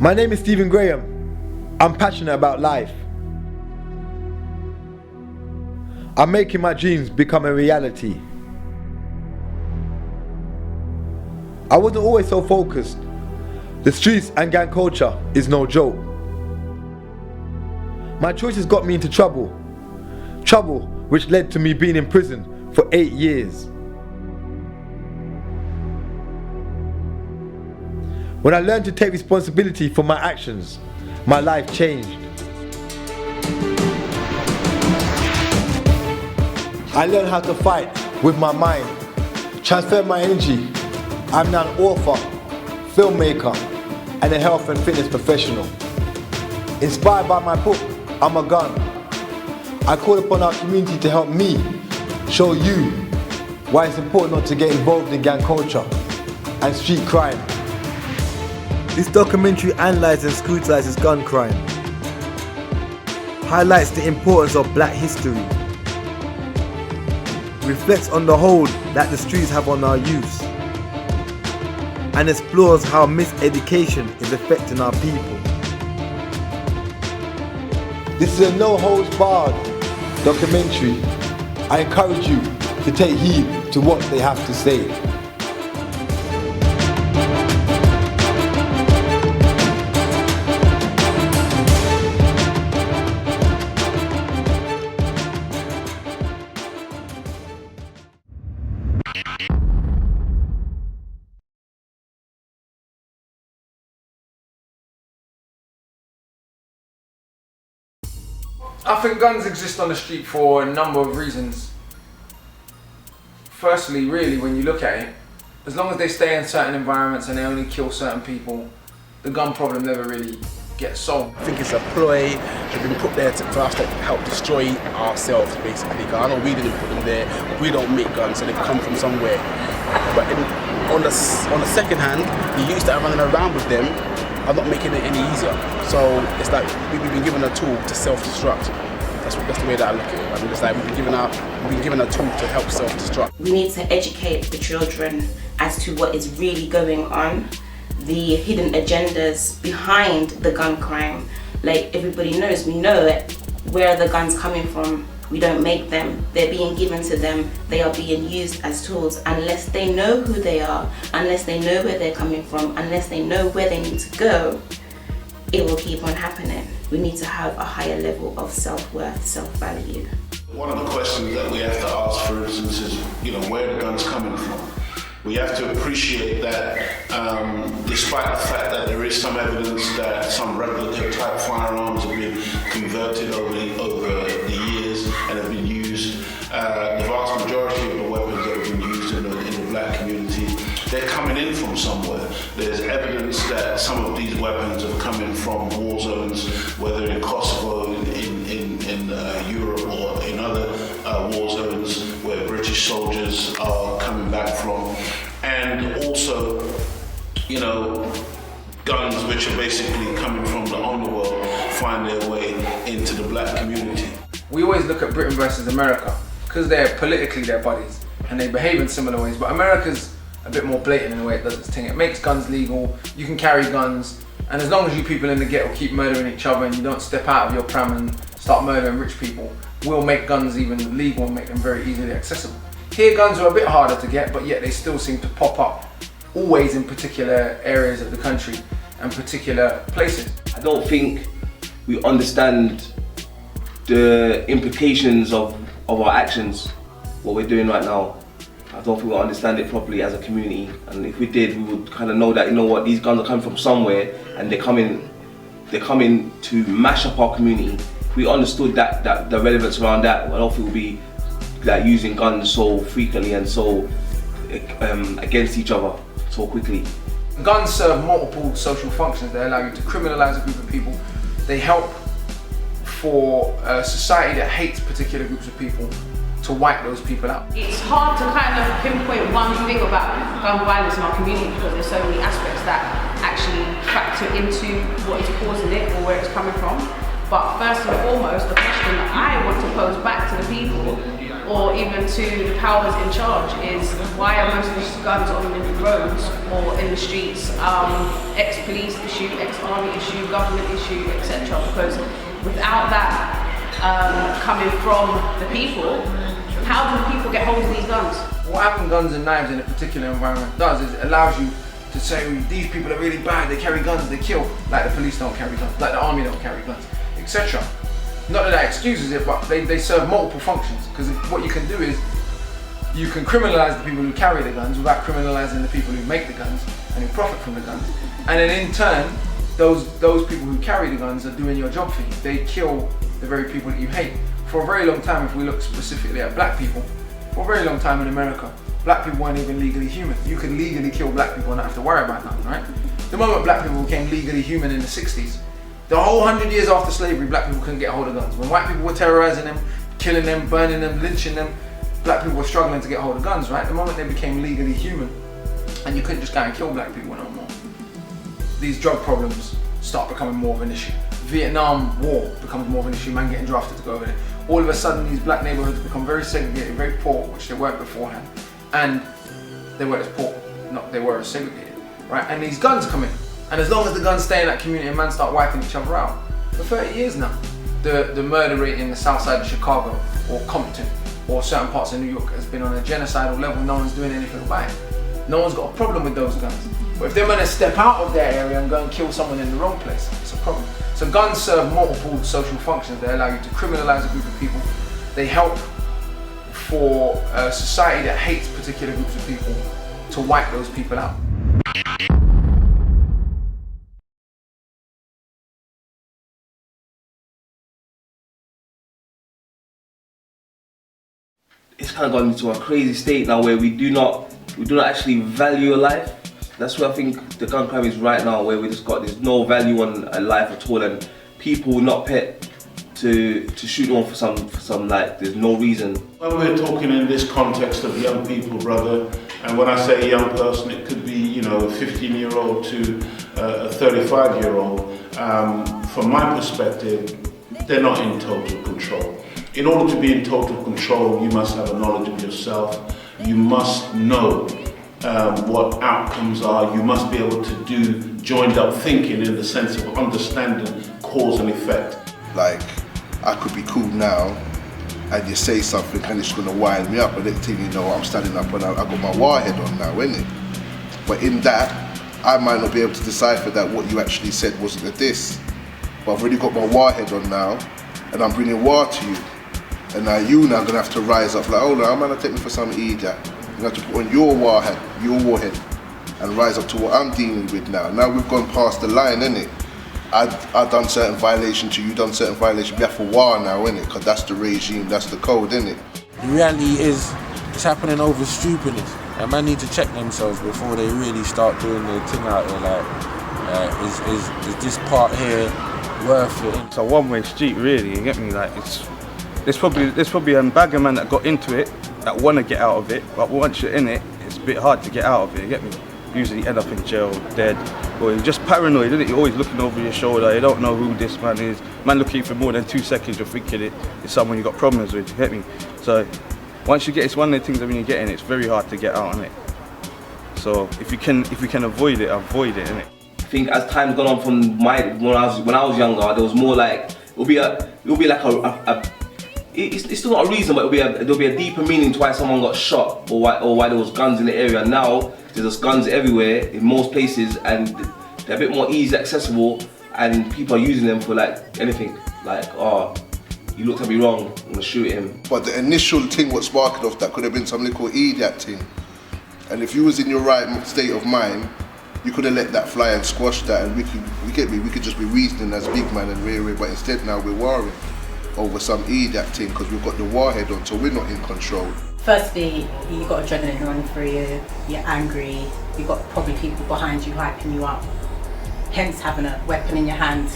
My name is Stephen Graham. I'm passionate about life. I'm making my dreams become a reality. I wasn't always so focused. The streets and gang culture is no joke. My choices got me into trouble. Trouble which led to me being in prison for 8 years. When I learned to take responsibility for my actions, my life changed. I learned how to fight with my mind, transfer my energy. I'm now an author, filmmaker, and a health and fitness professional. Inspired by my book, I'm a Gun. I call upon our community to help me show you why it's important not to get involved in gang culture and street crime. This documentary analyzes and scrutinizes gun crime, highlights the importance of black history, reflects on the hold that the streets have on our youth, and explores how miseducation is affecting our people. This is a no-holds-barred documentary. I encourage you to take heed to what they have to say. I think guns exist on the street for a number of reasons. Firstly, really, when you look at it, as long as they stay in certain environments and they only kill certain people, the gun problem never really gets solved. I think it's a ploy. They've been put there for us to help destroy ourselves, basically. Because I know we didn't put them there. We don't make guns, so they've come from somewhere. But on the second hand, the youths that are running around with them are not making it any easier. So it's like we've been given a tool to self-destruct. That's the way that I look at it. I mean, it's like we've been given a tool to help self-destruct. We need to educate the children as to what is really going on, the hidden agendas behind the gun crime. Like everybody knows, we know where the guns coming from. We don't make them, they're being given to them, they are being used as tools. Unless they know who they are, unless they know where they're coming from, unless they know where they need to go, it will keep on happening. We need to have a higher level of self-worth, self-value. One of the questions that we have to ask, for instance, is, where the gun's coming from. We have to appreciate that despite the fact that there is some evidence that some replica type firearms have been converted over the years and have been used, the vast majority of the weapons that have been used in the black community, they're coming in from somewhere. There's evidence that some of these weapons have come in from war zones, whether in Kosovo, in Europe, or in other war zones where British soldiers are coming back from. And also, guns which are basically coming from the underworld find their way into the black community. We always look at Britain versus America because they're politically their buddies and they behave in similar ways, but America's a bit more blatant in the way it does its thing. It makes guns legal, you can carry guns, and as long as you people in the ghetto keep murdering each other and you don't step out of your pram and start murdering rich people, we'll make guns even legal and make them very easily accessible. Here guns are a bit harder to get, but yet they still seem to pop up always in particular areas of the country and particular places. I don't think we understand the implications of our actions, what we're doing right now. I don't think we understand it properly as a community, and if we did, we would kind of know that, these guns are coming from somewhere and they're coming to mash up our community. If we understood that the relevance around that, I don't think we'll be using guns so frequently and so against each other so quickly. Guns serve multiple social functions. They allow you to criminalize a group of people. They help for a society that hates particular groups of people to wipe those people out. It's hard to kind of pinpoint one thing about gun violence in our community because there's so many aspects that actually factor into what is causing it or where it's coming from. But first and foremost, the question that I want to pose back to the people or even to the powers in charge is why are most of these guns on the roads or in the streets ex-police issue, ex-army issue, government issue, etc. Because without that coming from the people, how do the people get hold of these guns? What having guns and knives in a particular environment does is it allows you to say these people are really bad, they carry guns, they kill, like the police don't carry guns, like the army don't carry guns, etc. Not that excuses it, but they serve multiple functions, because what you can do is you can criminalize the people who carry the guns without criminalizing the people who make the guns and who profit from the guns. And then in turn, those people who carry the guns are doing your job for you. They kill the very people that you hate. For a very long time, if we look specifically at black people, for a very long time in America, black people weren't even legally human. You could legally kill black people and not have to worry about nothing, right? The moment black people became legally human in the 60s, the whole 100 years after slavery, black people couldn't get hold of guns. When white people were terrorizing them, killing them, burning them, lynching them, black people were struggling to get hold of guns, right? The moment they became legally human, and you couldn't just go and kill black people no more, these drug problems start becoming more of an issue. Vietnam War becomes more of an issue, man getting drafted to go over there. All of a sudden, these black neighborhoods become very segregated, very poor, which they weren't beforehand. And they weren't as poor, not they were as segregated, right? And these guns come in. And as long as the guns stay in that community and man start wiping each other out, for 30 years now, the murder rate in the south side of Chicago or Compton or certain parts of New York has been on a genocidal level. No one's doing anything about it. No one's got a problem with those guns. But if they're gonna step out of their area and go and kill someone in the wrong place, it's a problem. So guns serve multiple social functions. They allow you to criminalize a group of people. They help for a society that hates particular groups of people to wipe those people out. It's kind of gone into a crazy state now where we do not actually value a life. That's where I think the gun crime is right now, where there's no value on a life at all, and people will not pay to shoot on for some like there's no reason. When we're talking in this context of young people, brother, and when I say young person, it could be, a 15-year-old to a 35-year-old. From my perspective, they're not in total control. In order to be in total control, you must have a knowledge of yourself. You must know what outcomes are. You must be able to do joined up thinking in the sense of understanding cause and effect. Like, I could be cool now and you say something and it's gonna wind me up, and next thing you know, I'm standing up and I got my warhead on now, innit? But in that, I might not be able to decipher that what you actually said wasn't a diss. But I've already got my warhead on now and I'm bringing war to you. And now you now gonna have to rise up like, oh no, I'm gonna take me for some idiot. You have to put on your warhead, and rise up to what I'm dealing with now. Now we've gone past the line, innit? I've done certain violation to you, done certain violation. We have for war now, innit? Because that's the regime, that's the code, innit? The reality is, it's happening over stupidness. And man need to check themselves before they really start doing their thing out there. Like, is this part here worth it? It's a one-way street, really. You get me? Like, there's probably a bag of man that got into it that want to get out of it, but once you're in it, it's a bit hard to get out of it. You get me? Usually end up in jail, dead, or you're just paranoid, isn't it? You're always looking over your shoulder. You don't know who this man is. Man looking for more than 2 seconds, you're thinking it's someone you got problems with. You get me? So once you get, it's one of the things that when you get in, it's very hard to get out on it. So if you can avoid it, innit? I think as time's gone on from when I was younger, there was more like it'll be like it's still not a reason, but there'll be a deeper meaning to why someone got shot or why there was guns in the area. Now there's guns everywhere in most places, and they're a bit more easy accessible, and people are using them for like anything. Like, oh, you looked at me wrong, I'm gonna shoot him. But the initial thing what sparked off that could have been something called idiot thing. And if you was in your right state of mind, you could have let that fly and squash that, and we could just be reasoning as big man and rear, but instead now we're warring over some idiot thing because we've got the warhead on, so we're not in control. Firstly, you've got adrenaline running through you, you're angry, you've got probably people behind you hyping you up, hence having a weapon in your hand,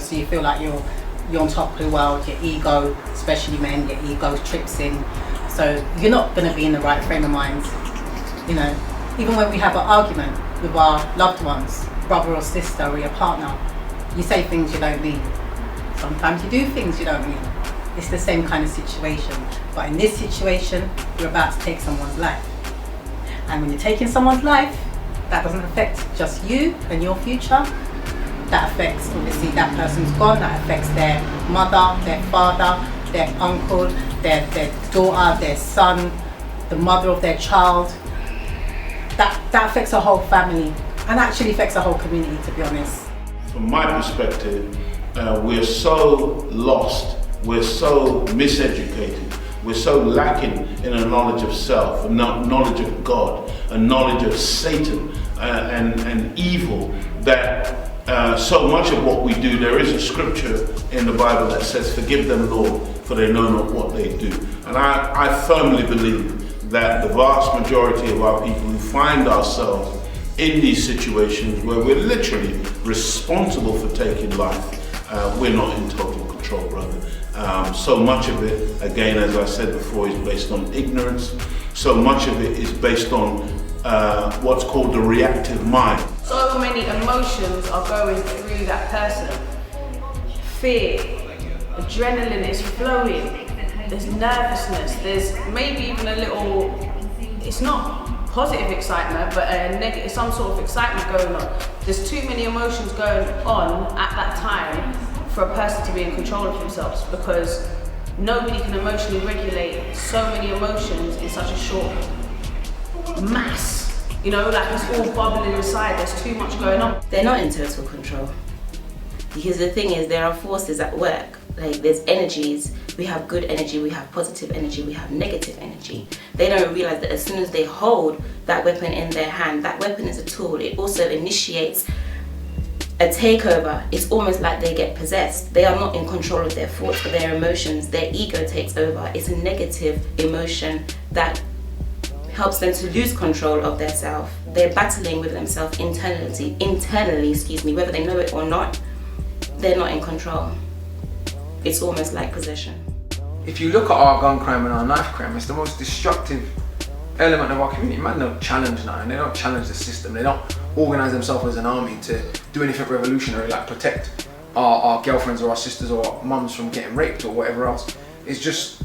so you feel like you're on top of the world, your ego, especially men, your ego trips in, so you're not going to be in the right frame of mind. Even when we have an argument with our loved ones, brother or sister or your partner, you say things you don't mean. Sometimes you do things you don't mean. It's the same kind of situation. But in this situation, you're about to take someone's life. And when you're taking someone's life, that doesn't affect just you and your future. That affects, obviously, that person's gone. That affects their mother, their father, their uncle, their daughter, their son, the mother of their child. That affects a whole family and actually affects a whole community, to be honest. From my perspective, we're so lost, we're so miseducated, we're so lacking in a knowledge of self, a knowledge of God, a knowledge of Satan and evil, that so much of what we do, there is a scripture in the Bible that says, "Forgive them, Lord, for they know not what they do." And I firmly believe that the vast majority of our people who find ourselves in these situations where we're literally responsible for taking life, we're not in total control, brother. So much of it, again, as I said before, is based on ignorance. So much of it is based on what's called the reactive mind. So many emotions are going through that person. Fear, adrenaline is flowing, there's nervousness, there's maybe even a little, it's not positive excitement, but a negative, some sort of excitement going on. There's too many emotions going on at that time for a person to be in control of themselves, because nobody can emotionally regulate so many emotions in such a short mass. You know, like it's all bubbling inside, there's too much going on. They're not in total control. Because the thing is, there are forces at work. Like, there's energies. We have good energy, we have positive energy, we have negative energy. They don't realize that as soon as they hold that weapon in their hand, that weapon is a tool. It also initiates a takeover. It's almost like they get possessed. They are not in control of their thoughts or their emotions. Their ego takes over. It's a negative emotion that helps them to lose control of their self. They're battling with themselves internally, whether they know it or not. They're not in control. It's almost like possession. If you look at our gun crime and our knife crime, it's the most destructive element of our community. Man, don't challenge nothing. They don't challenge the system. They don't organise themselves as an army to do anything revolutionary, like protect our girlfriends or our sisters or our mums from getting raped or whatever else. It's just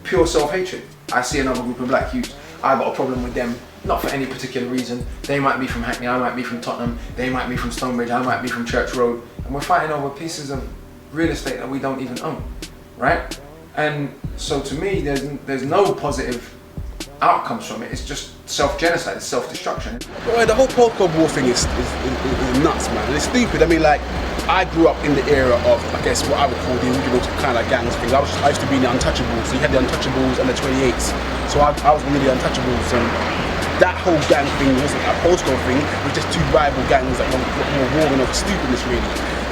pure self-hatred. I see another group of black youths, I've got a problem with them, not for any particular reason. They might be from Hackney, I might be from Tottenham, they might be from Stonebridge, I might be from Church Road, and we're fighting over pieces of real estate that we don't even own, right? And so to me, there's no positive outcomes from it. It's just self-genocide, it's self-destruction. Well, the whole postcode war thing is nuts, man. And it's stupid. I mean, like, I grew up in the era of, I guess, what I would call the original kind of gangs thing. I used to be in the Untouchables. So you had the Untouchables and the 28s. So I was one of the Untouchables, and that whole gang thing wasn't a postcode thing. It was just two rival gangs that were warring over stupidness, really.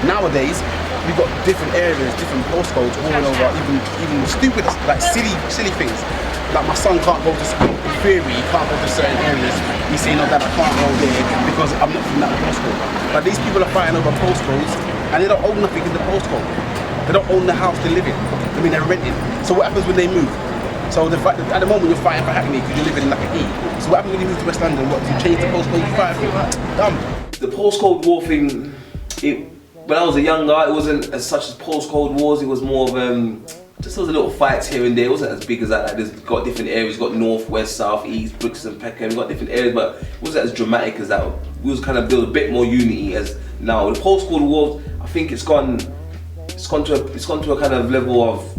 Nowadays, we've got different areas, different postcodes warring over even stupid, like silly things. Like, my son can't go to school. In theory, he can't go to certain areas. He's saying, "No, Dad, I can't go there because I'm not from that postcode." But these people are fighting over postcodes, and they don't own nothing in the postcode. They don't own the house they live in. I mean, they're renting. So what happens when they move? So the fact that at the moment you're fighting for Hackney because you're living in like an E. So what happens when you move to West London? What, do you change the postcode you fight for? Dumb. The postcode war thing, when I was a young guy, it wasn't as such as postcode wars. It was more of just those little fights here and there. It wasn't as big as that. Like, there's got different areas. Got north, west, south, east, Brixton, Peckham. We've got different areas, but it wasn't as dramatic as that. We was kind of build a bit more unity as now. The postcode wars, I think it's gone to a kind of level of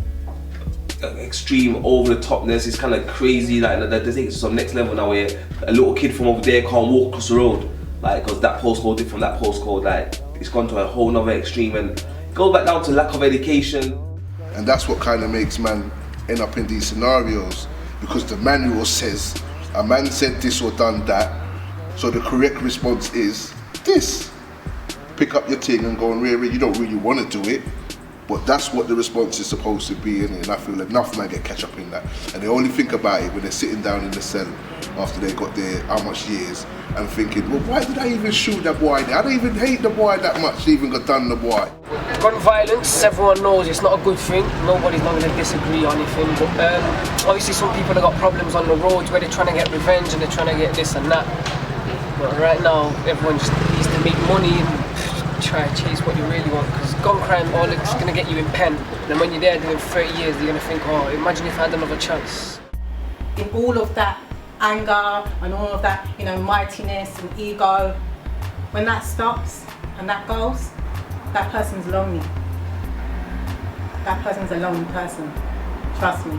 extreme over the topness. It's kind of crazy. Like, they're taking it to some next level now, where a little kid from over there can't walk across the road, like, because that postcode different from that postcode. Like, it's gone to a whole nother extreme, and it goes back down to lack of education. And that's what kind of makes man end up in these scenarios, because the manual says a man said this or done that, so the correct response is this. Pick up your thing and go and rear it. You don't really want to do it, but that's what the response is supposed to be, and I feel enough man get catch up in that, and they only think about it when they're sitting down in the cell after they got their how much years, and thinking, well, why did I even shoot that boy there? I don't even hate the boy that much to even got done the boy. Gun violence, everyone knows it's not a good thing. Nobody's not going to disagree on anything, but obviously some people have got problems on the roads where they're trying to get revenge and they're trying to get this and that. But right now, everyone just needs to make money and try to chase what they really want, because gun crime, all it's going to get you in pen. And then when you're there doing 30 years, you're going to think, oh, imagine if I had another chance. In all of that anger and all of that, you know, mightiness and ego, when that stops and that goes, that person's lonely. That person's a lonely person. Trust me.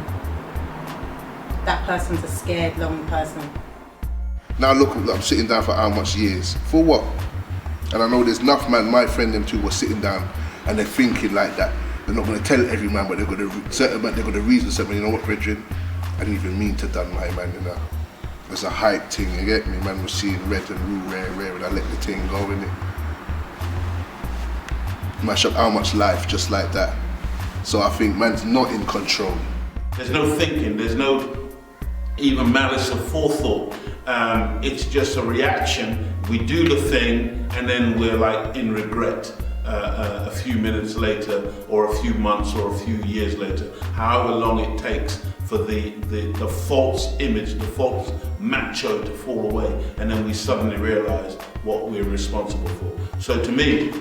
That person's a scared, lonely person. Now look, I'm sitting down for how much years? For what? And I know there's enough man, my friend them too, were sitting down and they're thinking like that. They're not going to tell every man, but they're going to certain man, they're going to reason something. You know what, brethren? I didn't even mean to done my man, you know. It's a hype thing, you get me? Man was seeing red and blue, rare, and I let the thing go, innit? Mash up how much life just like that. So I think man's not in control. There's no thinking, there's no even malice or forethought. It's just a reaction. We do the thing and then we're like in regret a few minutes later or a few months or a few years later, however long it takes for the false image, the false macho to fall away, and then we suddenly realise what we're responsible for. So to me,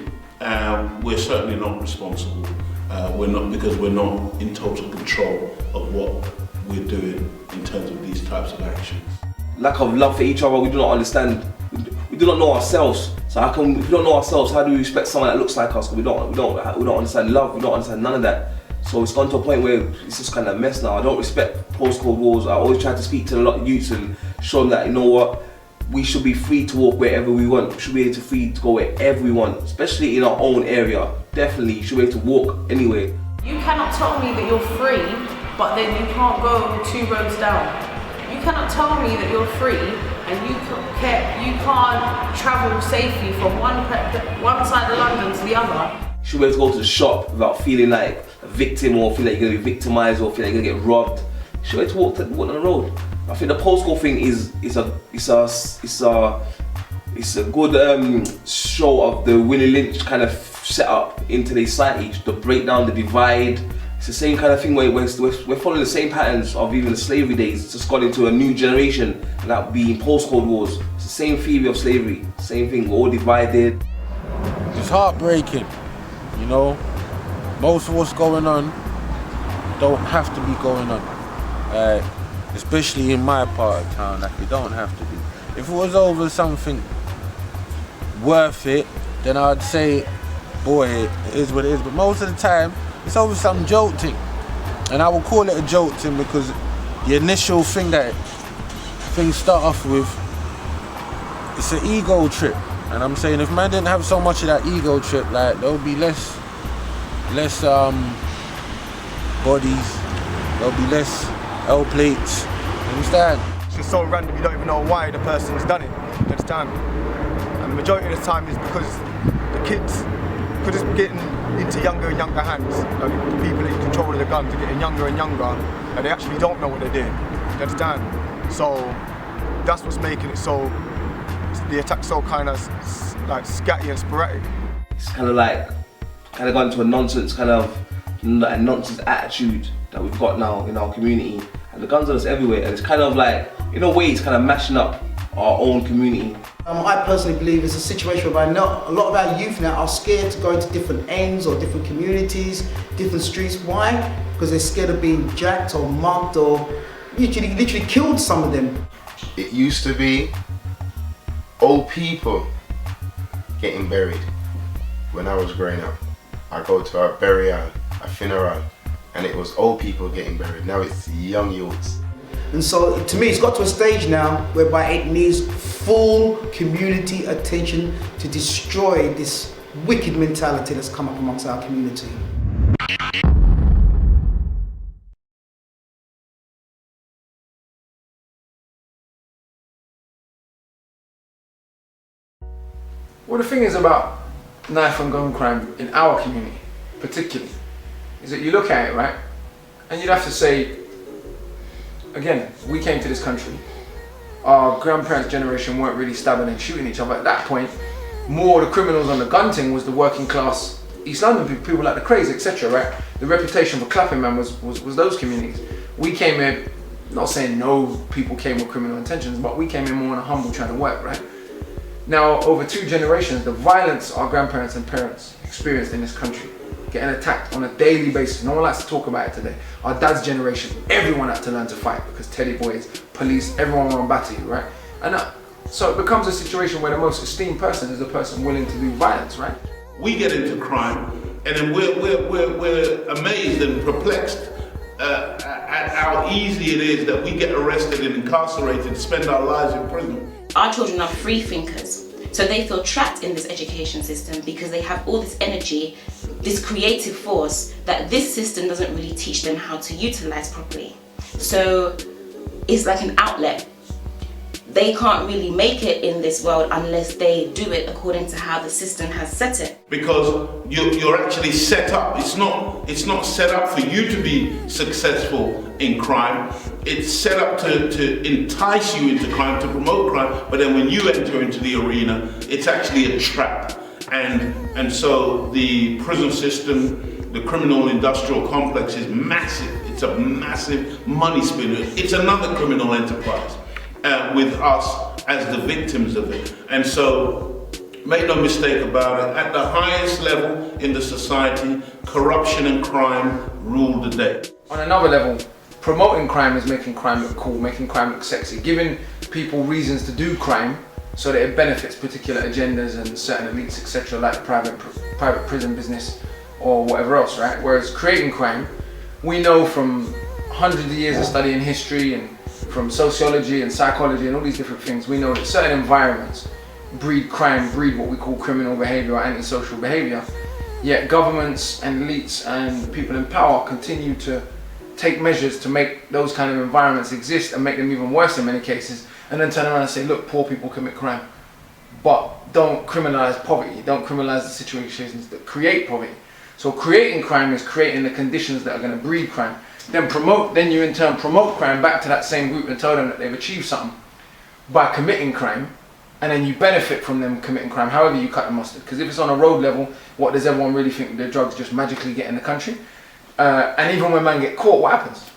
we're certainly not responsible. We're not, because we're not in total control of what we're doing in terms of these types of actions. Lack of love for each other, we do not understand. We do not know ourselves. So how come, if we don't know ourselves, how do we respect someone that looks like us? Because we don't understand love, we don't understand none of that. So it's gone to a point where it's just kind of a mess now. I don't respect postcode wars. I always try to speak to a lot of youths and show them that, you know what, we should be free to walk wherever we want. We should be able to free to go wherever we want, especially in our own area. Definitely, you should be able to walk anywhere. You cannot tell me that you're free, but then you can't go 2 roads down. You cannot tell me that you're free and you can't travel safely from one side of London to the other. You should be able to go to the shop without feeling like a victim or feel like you're going to be victimized or feel like you're going to get robbed. You should be able to walk on the road. I think the postcode thing is a good show of the Willie Lynch kind of set up into the society to break down the divide. It's the same kind of thing where we're following the same patterns of even the slavery days. It's just gone into a new generation, and that being postcode wars. It's the same theory of slavery, same thing, we're all divided. It's heartbreaking, you know. Most of what's going on don't have to be going on. Especially in my part of town, like it don't have to be. If it was over something worth it, then I'd say, boy, it is what it is. But most of the time, it's over some joke thing. And I will call it a joke thing because the initial thing that things start off with, it's an ego trip. And I'm saying if man didn't have so much of that ego trip, like there would be less bodies, there'll be less L plates, understand? It's just so random, you don't even know why the person's done it, you understand? And the majority of the time is because the kids, because it's getting into younger and younger hands, like the people in control of the guns are getting younger and younger, and they actually don't know what they're doing, you understand? So that's what's making it so, the attack so kind of like scatty and sporadic. It's kind of gone to a nonsense attitude that we've got now in our community, and the guns are just everywhere, and it's kind of like, in a way, it's kind of mashing up our own community. I personally believe it's a situation where a lot of our youth now are scared to go into different ends or different communities, different streets. Why? Because they're scared of being jacked or mugged or literally killed, some of them. It used to be old people getting buried when I was growing up. I go to a burial, a funeral, and it was old people getting buried. Now it's young youths. And so to me, it's got to a stage now whereby it needs full community attention to destroy this wicked mentality that's come up amongst our community. Well, the thing is about knife and gun crime in our community, particularly, is that you look at it, right, and you'd have to say, again, we came to this country, our grandparents' generation weren't really stabbing and shooting each other. At that point, more the criminals on the gun thing was the working class East London people like the Crays, etc., right? The reputation for Clapping Man was those communities. We came in, not saying no people came with criminal intentions, but we came in more on a humble trying to work, right? Now, over 2 generations, the violence our grandparents and parents experienced in this country. Getting attacked on a daily basis. No one likes to talk about it today. Our dad's generation, everyone had to learn to fight because teddy boys, police, everyone were on batter you, right? And so it becomes a situation where the most esteemed person is the person willing to do violence, right? We get into crime and then we're amazed and perplexed at how easy it is that we get arrested and incarcerated, spend our lives in prison. Our children are free thinkers. So they feel trapped in this education system because they have all this energy, this creative force that this system doesn't really teach them how to utilize properly. So it's like an outlet. They can't really make it in this world unless they do it according to how the system has set it. Because you're actually set up. It's not set up for you to be successful in crime. It's set up to entice you into crime, to promote crime. But then when you enter into the arena, it's actually a trap. And so the prison system, the criminal industrial complex is massive. It's a massive money spinner. It's another criminal enterprise. With us as the victims of it. And so, make no mistake about it, at the highest level in the society, corruption and crime rule the day. On another level, promoting crime is making crime look cool, making crime look sexy, giving people reasons to do crime so that it benefits particular agendas and certain elites, etc., like private prison business or whatever else, right? Whereas creating crime, we know from hundreds of years of studying history and from sociology and psychology and all these different things, we know that certain environments breed crime, breed what we call criminal behavior or antisocial behavior. Yet governments and elites and people in power continue to take measures to make those kind of environments exist and make them even worse in many cases, and then turn around and say, look, poor people commit crime. But don't criminalize poverty, don't criminalize the situations that create poverty. So creating crime is creating the conditions that are going to breed crime. Then you in turn promote crime back to that same group and tell them that they've achieved something by committing crime, and then you benefit from them committing crime however you cut the mustard. Because if it's on a road level, what does everyone really think? The drugs just magically get in the country? And even when man get caught, what happens?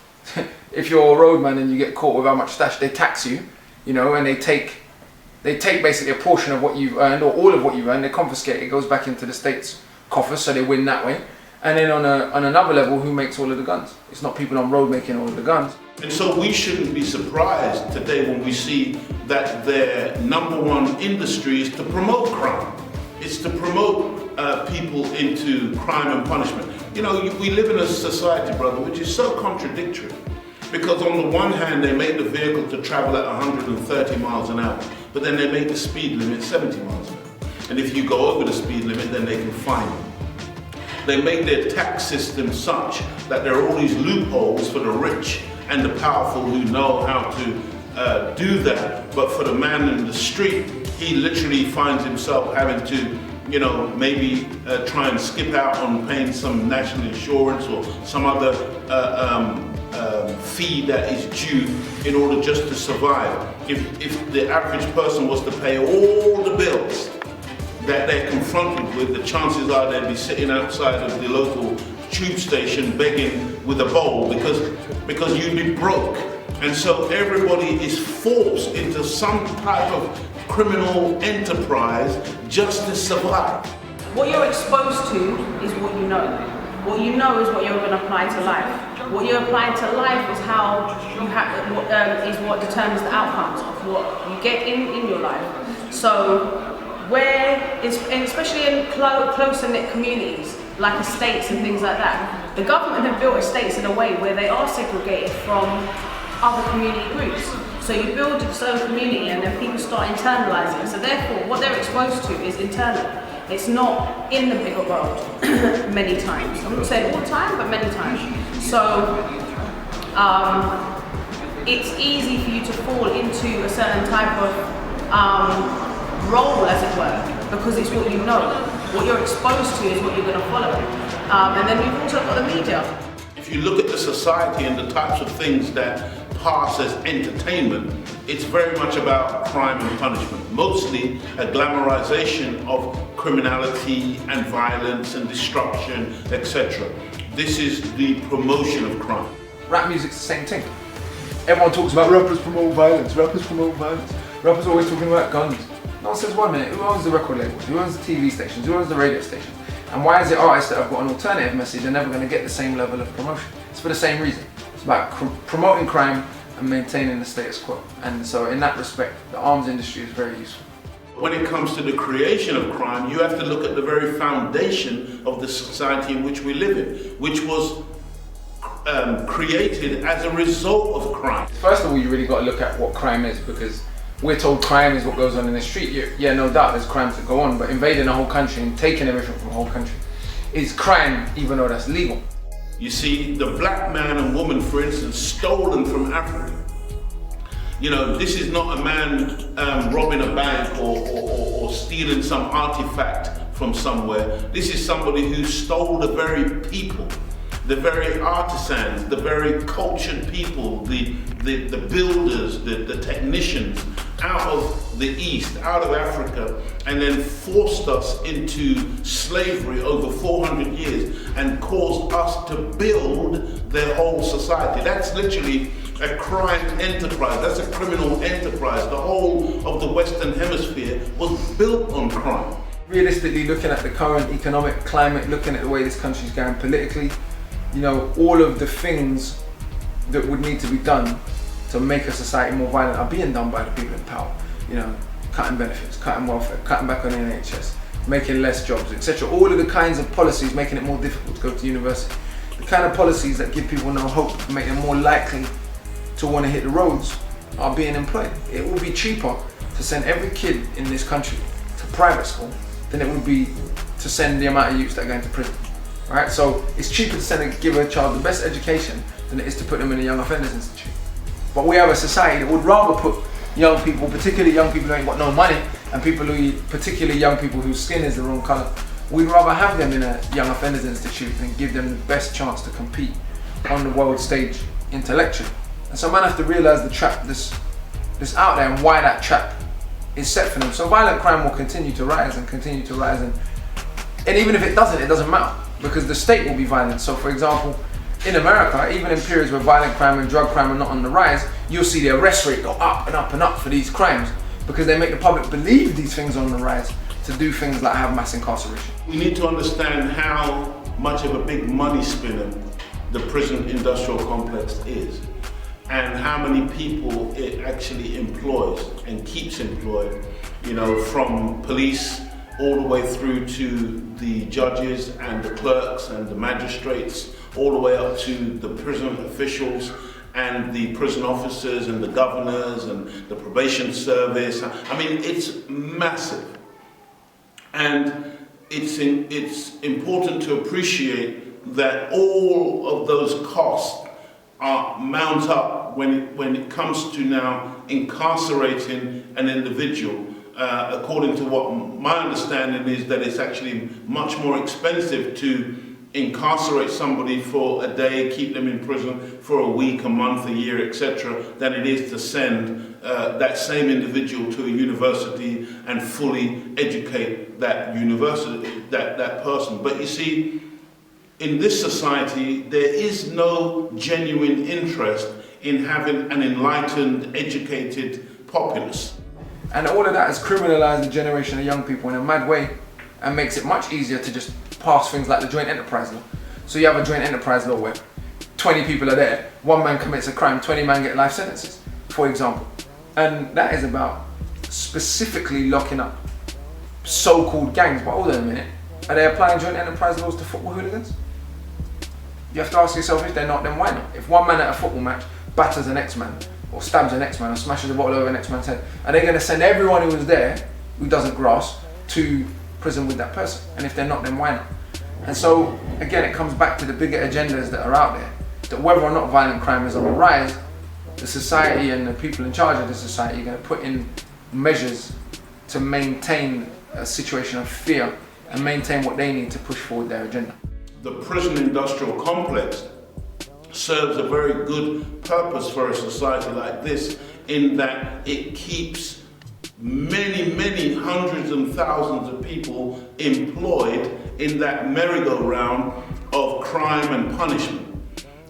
If you're a roadman and you get caught with how much stash, they tax you, you know, and they take basically a portion of what you've earned or all of what you've earned, they confiscate it, goes back into the state's coffers, so they win that way. And then on another level, who makes all of the guns? It's not people on road making all of the guns. And so we shouldn't be surprised today when we see that their number one industry is to promote crime. It's to promote people into crime and punishment. You know, we live in a society, brother, which is so contradictory. Because on the one hand, they make the vehicle to travel at 130 miles an hour, but then they make the speed limit 70 miles an hour. And if you go over the speed limit, then they can fine you. They make their tax system such that there are all these loopholes for the rich and the powerful who know how to do that. But for the man in the street, he literally finds himself having to, you know, maybe try and skip out on paying some national insurance or some other fee that is due in order just to survive. If the average person was to pay all the bills that they're confronted with, the chances are they'd be sitting outside of the local tube station begging with a bowl because you'd be broke. And so everybody is forced into some type of criminal enterprise just to survive. What you're exposed to is what you know. What you know is what you're going to apply to life. What you apply to life is how you have, is what determines the outcomes of what you get in your life. So and especially in closer knit communities like estates and things like that, the government have built estates in a way where they are segregated from other community groups. So you build a certain community and then people start internalizing it. So therefore, what they're exposed to is internal. It's not in the bigger world many times. I'm not saying all the time, but many times. So it's easy for you to fall into a certain type of role, as it were, because it's what you know. What you're exposed to is what you're going to follow. And then we've also got the media. If you look at the society and the types of things that pass as entertainment, it's very much about crime and punishment. Mostly a glamorization of criminality and violence and destruction, etc. This is the promotion of crime. Rap music's the same thing. Everyone talks about rappers promote violence, rappers promote violence. Rappers are always talking about guns. No one says, 1 minute, who owns the record labels? Who owns the TV stations? Who owns the radio stations? And why is it artists that have got an alternative message are never going to get the same level of promotion? It's for the same reason. It's about promoting crime and maintaining the status quo. And so in that respect, the arms industry is very useful. When it comes to the creation of crime, you have to look at the very foundation of the society in which we live in, which was created as a result of crime. First of all, you really got to look at what crime is, because we're told crime is what goes on in the street. Yeah, no doubt there's crimes that go on, but invading a whole country and taking everything from a whole country is crime, even though that's legal. You see, the black man and woman, for instance, stolen from Africa. You know, this is not a man robbing a bank or stealing some artifact from somewhere. This is somebody who stole the very people, the very artisans, the very cultured people, the builders, the technicians out of the East, out of Africa, and then forced us into slavery over 400 years and caused us to build their whole society. That's literally a crime enterprise. That's a criminal enterprise. The whole of the Western Hemisphere was built on crime. Realistically, looking at the current economic climate, looking at the way this country's going politically, you know, all of the things that would need to be done to make a society more violent are being done by the people in power. You know, cutting benefits, cutting welfare, cutting back on the NHS, making less jobs, etc. All of the kinds of policies making it more difficult to go to university. The kind of policies that give people no hope, make them more likely to want to hit the roads, are being employed. It will be cheaper to send every kid in this country to private school than it would be to send the amount of youths that are going to prison. Right? So it's cheaper to give a child the best education than it is to put them in a young offenders institute. But we have a society that would rather put young people, particularly young people who ain't got no money, and particularly young people whose skin is the wrong colour, we'd rather have them in a young offenders institute than give them the best chance to compete on the world stage intellectually. And so man have to realise the trap that's out there and why that trap is set for them. So violent crime will continue to rise and continue to rise, and even if it doesn't matter, because the state will be violent. So for example, in America, even in periods where violent crime and drug crime are not on the rise, you'll see the arrest rate go up and up and up for these crimes, because they make the public believe these things are on the rise to do things like have mass incarceration. We need to understand how much of a big money spinner the prison industrial complex is, and how many people it actually employs and keeps employed, you know, from police all the way through to the judges and the clerks and the magistrates, all the way up to the prison officials and the prison officers and the governors and the probation service. I mean, it's massive. And it's important to appreciate that all of those costs mount up when it comes to now incarcerating an individual. According to what my understanding is, that it's actually much more expensive to incarcerate somebody for a day, keep them in prison for a week, a month, a year, etc., than it is to send that same individual to a university and fully educate that university, that person. But you see, in this society, there is no genuine interest in having an enlightened, educated populace. And all of that has criminalised a generation of young people in a mad way, and makes it much easier to just pass things like the joint enterprise law. So you have a joint enterprise law where 20 people are there, one man commits a crime, 20 men get life sentences, for example. And that is about specifically locking up so-called gangs. But hold on a minute, are they applying joint enterprise laws to football hooligans? You have to ask yourself, if they're not, then why not? If one man at a football match batters an ex-man, or stabs an ex-man, or smashes a bottle over an ex-man's head, are they going to send everyone who was there, who doesn't grasp, to prison with that person? And if they're not, then why not? And so, again, it comes back to the bigger agendas that are out there, that whether or not violent crime is on the rise, the society and the people in charge of the society are going to put in measures to maintain a situation of fear and maintain what they need to push forward their agenda. The prison industrial complex serves a very good purpose for a society like this, in that it keeps many hundreds and thousands of people employed in that merry-go-round of crime and punishment.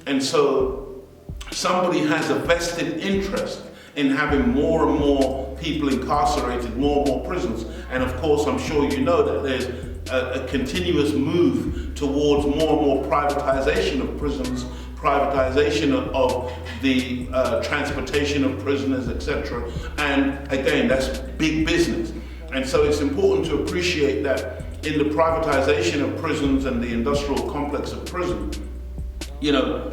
And so somebody has a vested interest in having more and more people incarcerated, more and more prisons. And of course, I'm sure you know that there's a continuous move towards more and more privatization of prisons, privatization of the transportation of prisoners, etc. And again, that's big business. And so it's important to appreciate that in the privatization of prisons and the industrial complex of prison, you know,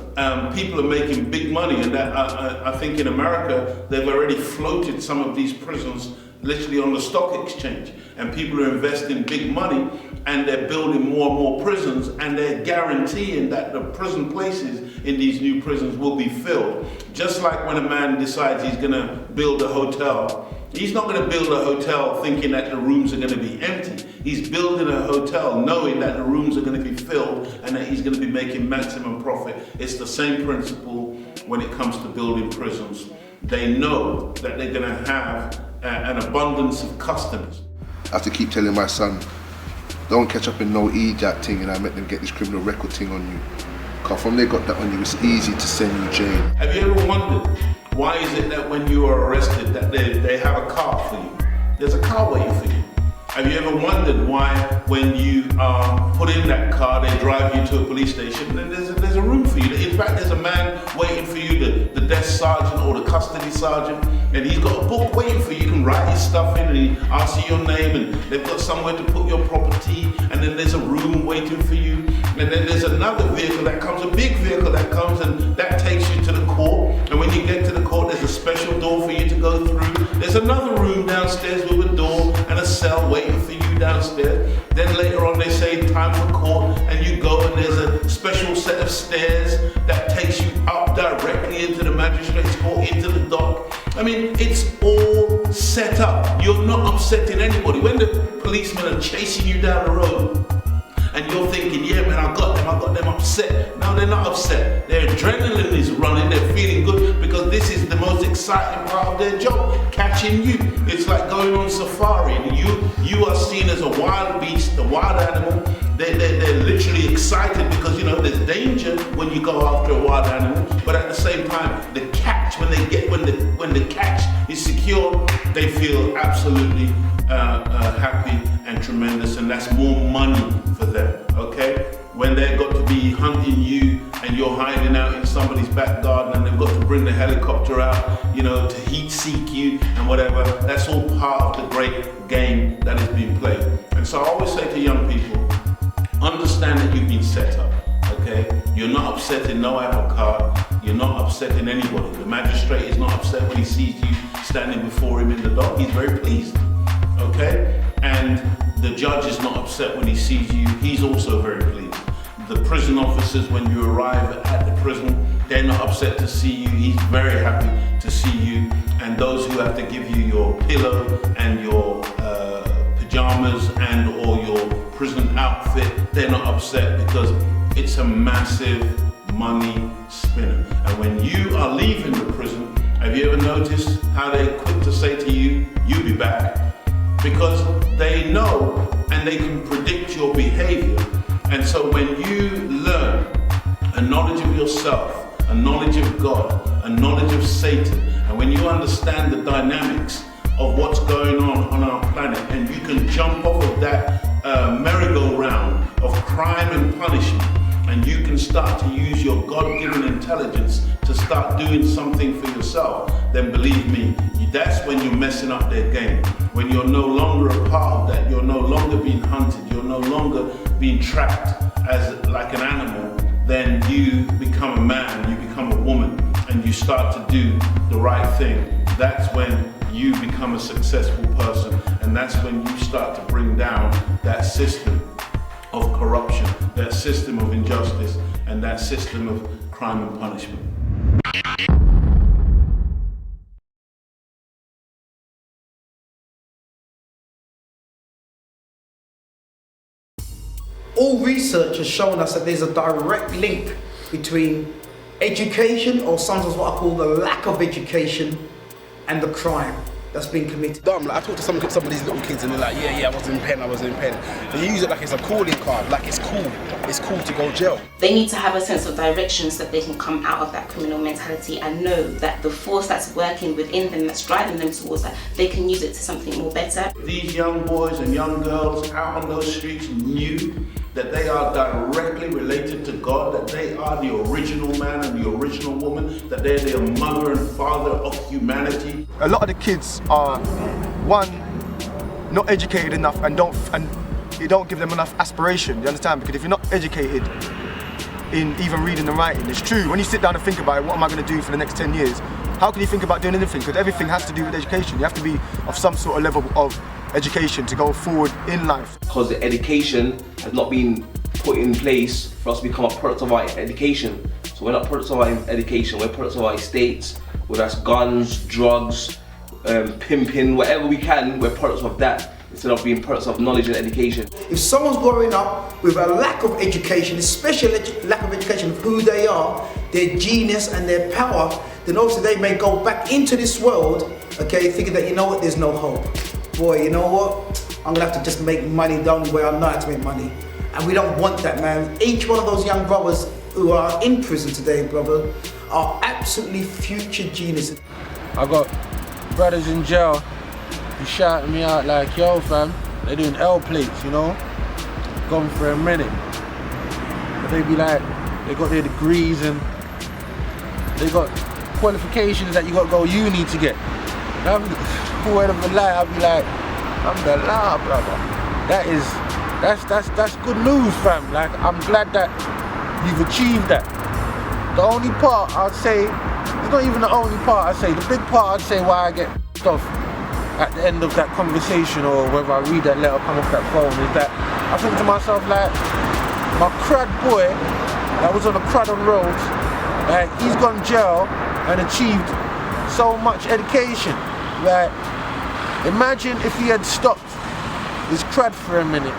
people are making big money, and that I think in America they've already floated some of these prisons literally on the stock exchange, and people are investing big money, and they're building more and more prisons, and they're guaranteeing that the prison places in these new prisons will be filled. Just like when a man decides he's going to build a hotel, he's not going to build a hotel thinking that the rooms are going to be empty. He's building a hotel knowing that the rooms are going to be filled and that he's going to be making maximum profit. It's the same principle when it comes to building prisons. They know that they're going to have an abundance of customers. I have to keep telling my son, don't catch up in no EJAT thing, and I make them get this criminal record thing on you. Because from they got that on you, it's easy to send you jail. Have you ever wondered why is it that when you are arrested that they have a car for you? There's a car waiting for you. Have you ever wondered why when you are put in that car they drive you to a police station and there's a room for you? In fact, there's a man waiting for you, the desk sergeant or the custody sergeant, and he's got a book waiting for you. You can write his stuff in and he asks you your name, and they've got somewhere to put your property, and then there's a room waiting for you. And then there's another vehicle that comes, a big vehicle that comes, and that takes you to the court. And when you get to the court, there's a special door for you to go through. There's another room downstairs with a door and a cell waiting for you downstairs. Then later on they say time for court, and you go and there's a special set of stairs that takes you up directly into the magistrate's court, into the dock. I mean, it's all set up. You're not upsetting anybody. When the policemen are chasing you down the road, and you're thinking, yeah man, I got them upset. No, they're not upset. Their adrenaline is running, they're feeling good, because this is the most exciting part of their job, catching you. It's like going on safari, and you are seen as a wild beast, a wild animal. They're literally excited because, you know, there's danger when you go after a wild animal, but at the same time, the catch, when the catch is secured, they feel absolutely happy and tremendous, and that's more money for them, okay? When they've got to be hunting you and you're hiding out in somebody's back garden and they've got to bring the helicopter out, you know, to heat seek you and whatever, that's all part of the great game that is being played. And so I always say to young people, understand that you've been set up, okay? You're not upsetting no apple cart, you're not upsetting anybody. The magistrate is not upset when he sees you standing before him in the dock, he's very pleased, okay? And the judge is not upset when he sees you, he's also very pleased. The prison officers, when you arrive at the prison, they're not upset to see you, he's very happy to see you. And those who have to give you your pillow and your pajamas and or your prison outfit, they're not upset because it's a massive money spinner. And when you are leaving the prison, have you ever noticed how they're quick to say to you, you'll be back? Because they know and they can predict your behavior. And so when you learn a knowledge of yourself, a knowledge of God, a knowledge of Satan, and when you understand the dynamics of what's going on our planet, and you can jump off of that merry-go-round of crime and punishment, and you can start to use your God-given intelligence to start doing something for yourself, then believe me, that's when you're messing up their game. When you're no longer a part of that, you're no longer being hunted, you're no longer being tracked as like an animal, then you become a man, you become a woman, and you start to do the right thing. That's when you become a successful person, and that's when you start to bring down that system of corruption, that system of injustice, and that system of crime and punishment. All research has shown us that there's a direct link between education, or sometimes what I call the lack of education, and the crime. that's been committed. Dumb. Like, I talk to some of these little kids and they're like, yeah, I was in pen. They use it like it's a calling card, like it's cool to go jail. They need to have a sense of direction so that they can come out of that criminal mentality and know that the force that's working within them, that's driving them towards that, they can use it to something more better. These young boys and young girls out on those streets knew that they are directly related to God, that they are the original man and the original woman, that they're the mother and father of humanity. A lot of the kids are, one, not educated enough and you don't give them enough aspiration, you understand? Because if you're not educated in even reading and writing, it's true, when you sit down and think about it, what am I going to do for the next 10 years? How can you think about doing anything? Because everything has to do with education. You have to be of some sort of level of education to go forward in life. Because the education has not been put in place for us to become a product of our education. So we're not products of our education, we're products of our estates, whether that's guns, drugs, pimping, whatever we can, we're products of that instead of being products of knowledge and education. If someone's growing up with a lack of education, especially lack of education of who they are, their genius and their power, then obviously they may go back into this world, okay, thinking that, you know what, there's no hope. Boy, you know what, I'm gonna have to just make money the only way I know how to make money. And we don't want that, man. Each one of those young brothers who are in prison today, brother, are absolutely future geniuses. I got brothers in jail who shouting me out like, yo fam, they're doing L plates, you know, gone for a minute. But they be like, they got their degrees and they got qualifications that you got to go uni to get. Word of a lie, I'll be like, alhamdulillah, brother. That's good news, fam. Like, I'm glad that you've achieved that. The only part I'd say, it's not even the only part I'd say, the big part I'd say why I get stuff at the end of that conversation or whether I read that letter come off that phone is that I think to myself like, my crud boy that was on the crud on roads, like, he's gone jail and achieved so much education. Like, imagine if he had stopped his crud for a minute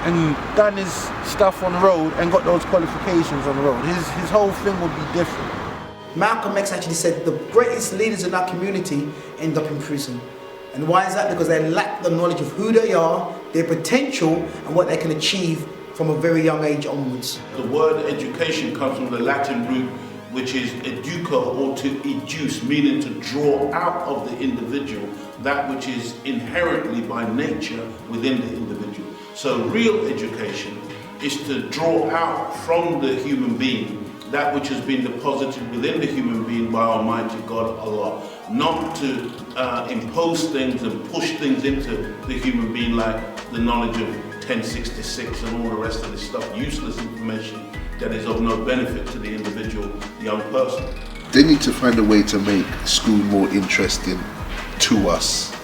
and done his stuff on the road and got those qualifications on the road. His whole thing would be different. Malcolm X actually said the greatest leaders in our community end up in prison. And why is that? Because they lack the knowledge of who they are, their potential, and what they can achieve from a very young age onwards. The word education comes from the Latin root, which is educo, or to educe, meaning to draw out of the individual that which is inherently by nature within the individual. So real education is to draw out from the human being that which has been deposited within the human being by Almighty God Allah, not to impose things and push things into the human being like the knowledge of 1066 and all the rest of this stuff, useless information that is of no benefit to the individual young person. They need to find a way to make school more interesting to us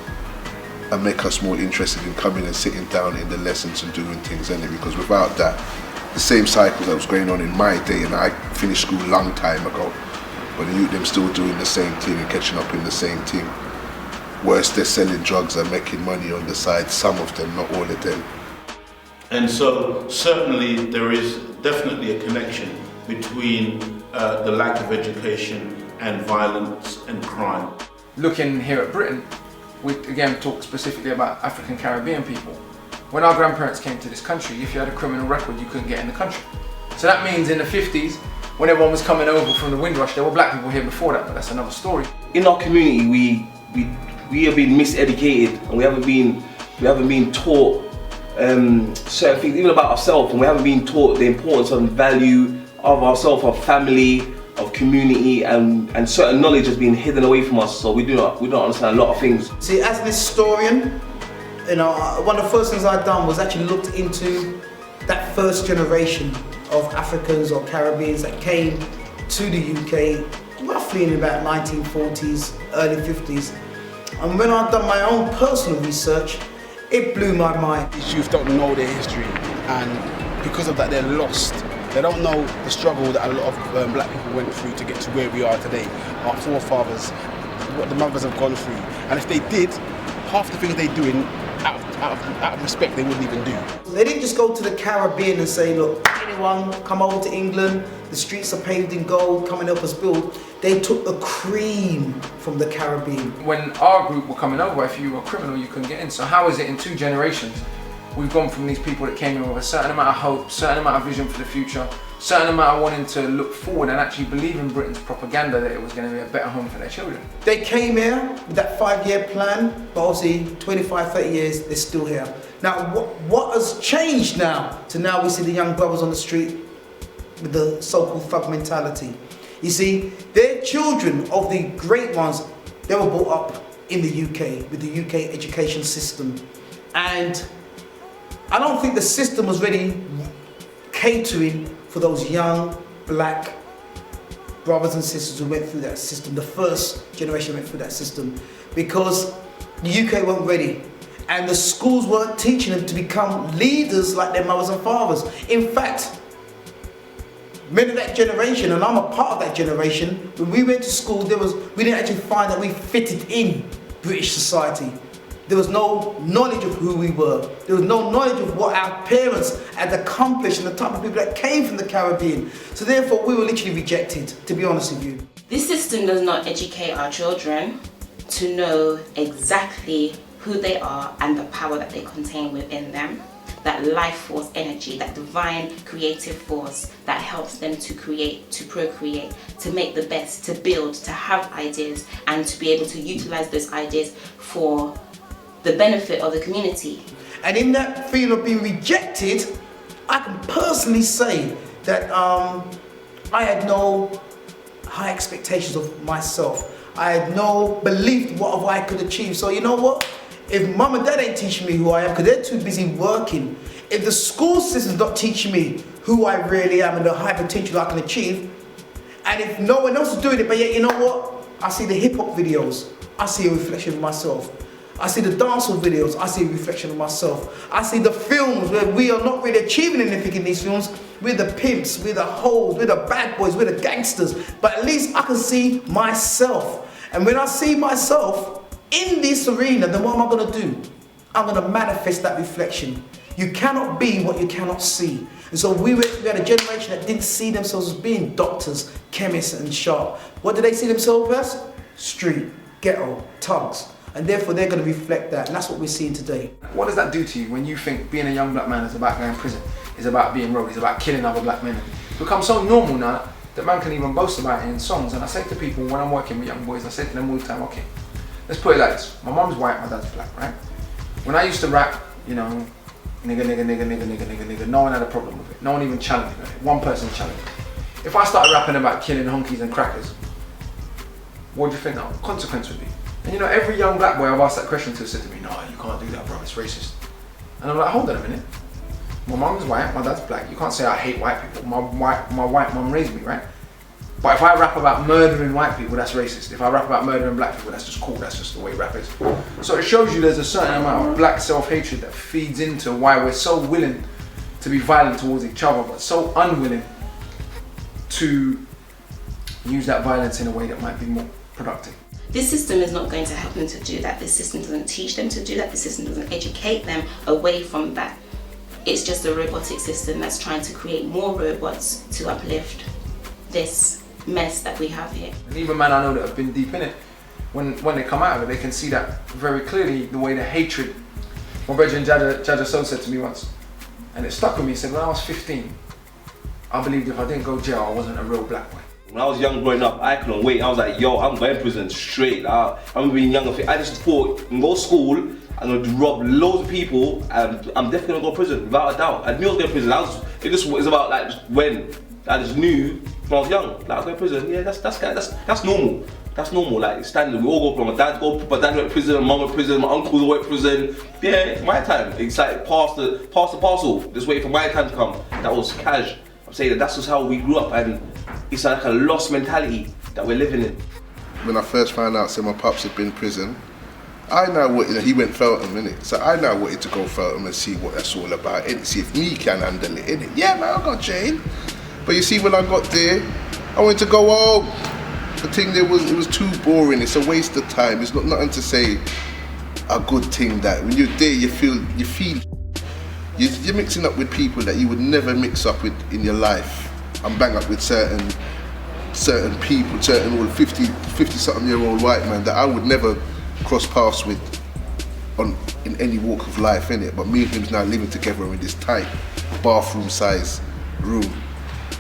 and make us more interested in coming and sitting down in the lessons and doing things, innit? Because without that, the same cycle that was going on in my day, and I finished school a long time ago, but the youth them still doing the same thing and catching up in the same thing. Worse, they're selling drugs and making money on the side, some of them, not all of them. And so certainly there is definitely a connection between the lack of education and violence and crime. Looking here at Britain, we again talk specifically about African Caribbean people. When our grandparents came to this country, if you had a criminal record, you couldn't get in the country. So that means in the 50s, when everyone was coming over from the Windrush, there were black people here before that, but that's another story. In our community, we have been miseducated and we haven't been taught certain things, even about ourselves, and we haven't been taught the importance and value of ourselves, of family, of community, and certain knowledge has been hidden away from us. So we don't understand a lot of things. See, as an historian, you know, one of the first things I've done was actually looked into that first generation of Africans or Caribbeans that came to the UK roughly in about 1940s, early 50s. And when I've done my own personal research, it blew my mind. These youth don't know their history, and because of that they're lost. They don't know the struggle that a lot of black people went through to get to where we are today. Our forefathers, what the mothers have gone through. And if they did, half the things they're doing out of out of respect, they wouldn't even do. They didn't just go to the Caribbean and say, look, anyone come over to England, the streets are paved in gold, come and help us build. They took the cream from the Caribbean. When our group were coming over, if you were a criminal, you couldn't get in. So how is it in 2 generations, we've gone from these people that came in with a certain amount of hope, certain amount of vision for the future, certain amount of wanting to look forward and actually believe in Britain's propaganda that it was going to be a better home for their children. They came here with that 5-year plan, but obviously 25, 30 years, they're still here. Now, what has changed now to now we see the young brothers on the street with the so-called thug mentality? You see, they're children of the great ones. They were brought up in the UK with the UK education system. And I don't think the system was really catering for those young black brothers and sisters who went through that system, the first generation went through that system, because the UK weren't ready. And the schools weren't teaching them to become leaders like their mothers and fathers. In fact, many of that generation, and I'm a part of that generation, when we went to school, we didn't actually find that we fitted in British society. There was no knowledge of who we were. There was no knowledge of what our parents had accomplished and the type of people that came from the Caribbean. So therefore, we were literally rejected, to be honest with you. This system does not educate our children to know exactly who they are and the power that they contain within them. That life force energy, that divine creative force that helps them to create, to procreate, to make the best, to build, to have ideas, and to be able to utilize those ideas for the benefit of the community. And in that feeling of being rejected, I can personally say that I had no high expectations of myself. I had no belief in what I could achieve. So you know what? If mum and dad ain't teaching me who I am, because they're too busy working, if the school system's not teaching me who I really am and the high potential I can achieve, and if no one else is doing it, but yet you know what? I see the hip hop videos, I see a reflection of myself. I see the dancehall videos, I see a reflection of myself. I see the films where we are not really achieving anything in these films. We're the pimps, we're the hoes, we're the bad boys, we're the gangsters. But at least I can see myself. And when I see myself in this arena, then what am I going to do? I'm going to manifest that reflection. You cannot be what you cannot see. And so we had a generation that didn't see themselves as being doctors, chemists and sharp. What do they see themselves as? Street, ghetto, thugs. And therefore they're going to reflect that, and that's what we're seeing today. What does that do to you when you think being a young black man is about going to prison, is about being rogue, is about killing other black men? It's become so normal now that man can even boast about it in songs. And I say to people when I'm working with young boys, I say to them all the time, okay, let's put it like this. My mom's white, my dad's black, right? When I used to rap, you know, nigga, nigga, nigga, nigga, nigga, nigga, nigga, no one had a problem with it. No one even challenged it. One person challenged it. If I started rapping about killing honkies and crackers, what do you think the consequence would be? And you know, every young black boy I've asked that question to said to me, no, you can't do that, bro, it's racist. And I'm like, hold on a minute. My mom's white, my dad's black. You can't say I hate white people. My white mom raised me, right? But if I rap about murdering white people, that's racist. If I rap about murdering black people, that's just cool. That's just the way rap is. So it shows you there's a certain amount of black self-hatred that feeds into why we're so willing to be violent towards each other, but so unwilling to use that violence in a way that might be more productive. This system is not going to help them to do that. This system doesn't teach them to do that. This system doesn't educate them away from that. It's just a robotic system that's trying to create more robots to uplift this mess that we have here. And even men I know that have been deep in it, when they come out of it, they can see that very clearly, the way the hatred. My brother Jaja So said to me once, and it stuck with me, he said, when I was 15, I believed if I didn't go to jail, I wasn't a real black boy. When I was young growing up, I couldn't wait. I was like, yo, I'm going to prison straight. I remember being young. I just thought, I can go to school, I'm going to rob loads of people, and I'm definitely going to go to prison, without a doubt. I knew I was going to prison. It just was about like just when I just knew when I was young, like I was going to prison. Yeah, that's normal. That's normal, like standard. We all go from my dad went to prison, my mum went to prison, my uncle went to prison. Yeah, it's my time. It's like pass the parcel. Just wait for my time to come. That was cash. I'm saying that's just how we grew up, and it's like a lost mentality that we're living in. When I first found out, my pops had been in prison, I now wanted, he went Feltham, innit? So I now wanted to go Feltham and see what that's all about, innit? See if me can handle it, innit? Yeah, man, I got jail. But you see, when I got there, I went to go home. The thing there was, it was too boring. It's a waste of time. It's not nothing to say. a good thing that when you're there, you feel you're mixing up with people that you would never mix up with in your life, and bang up with certain people, certain old 50-something-year-old white man that I would never cross paths with in any walk of life, innit? But me and him's now living together in this tight bathroom-size room,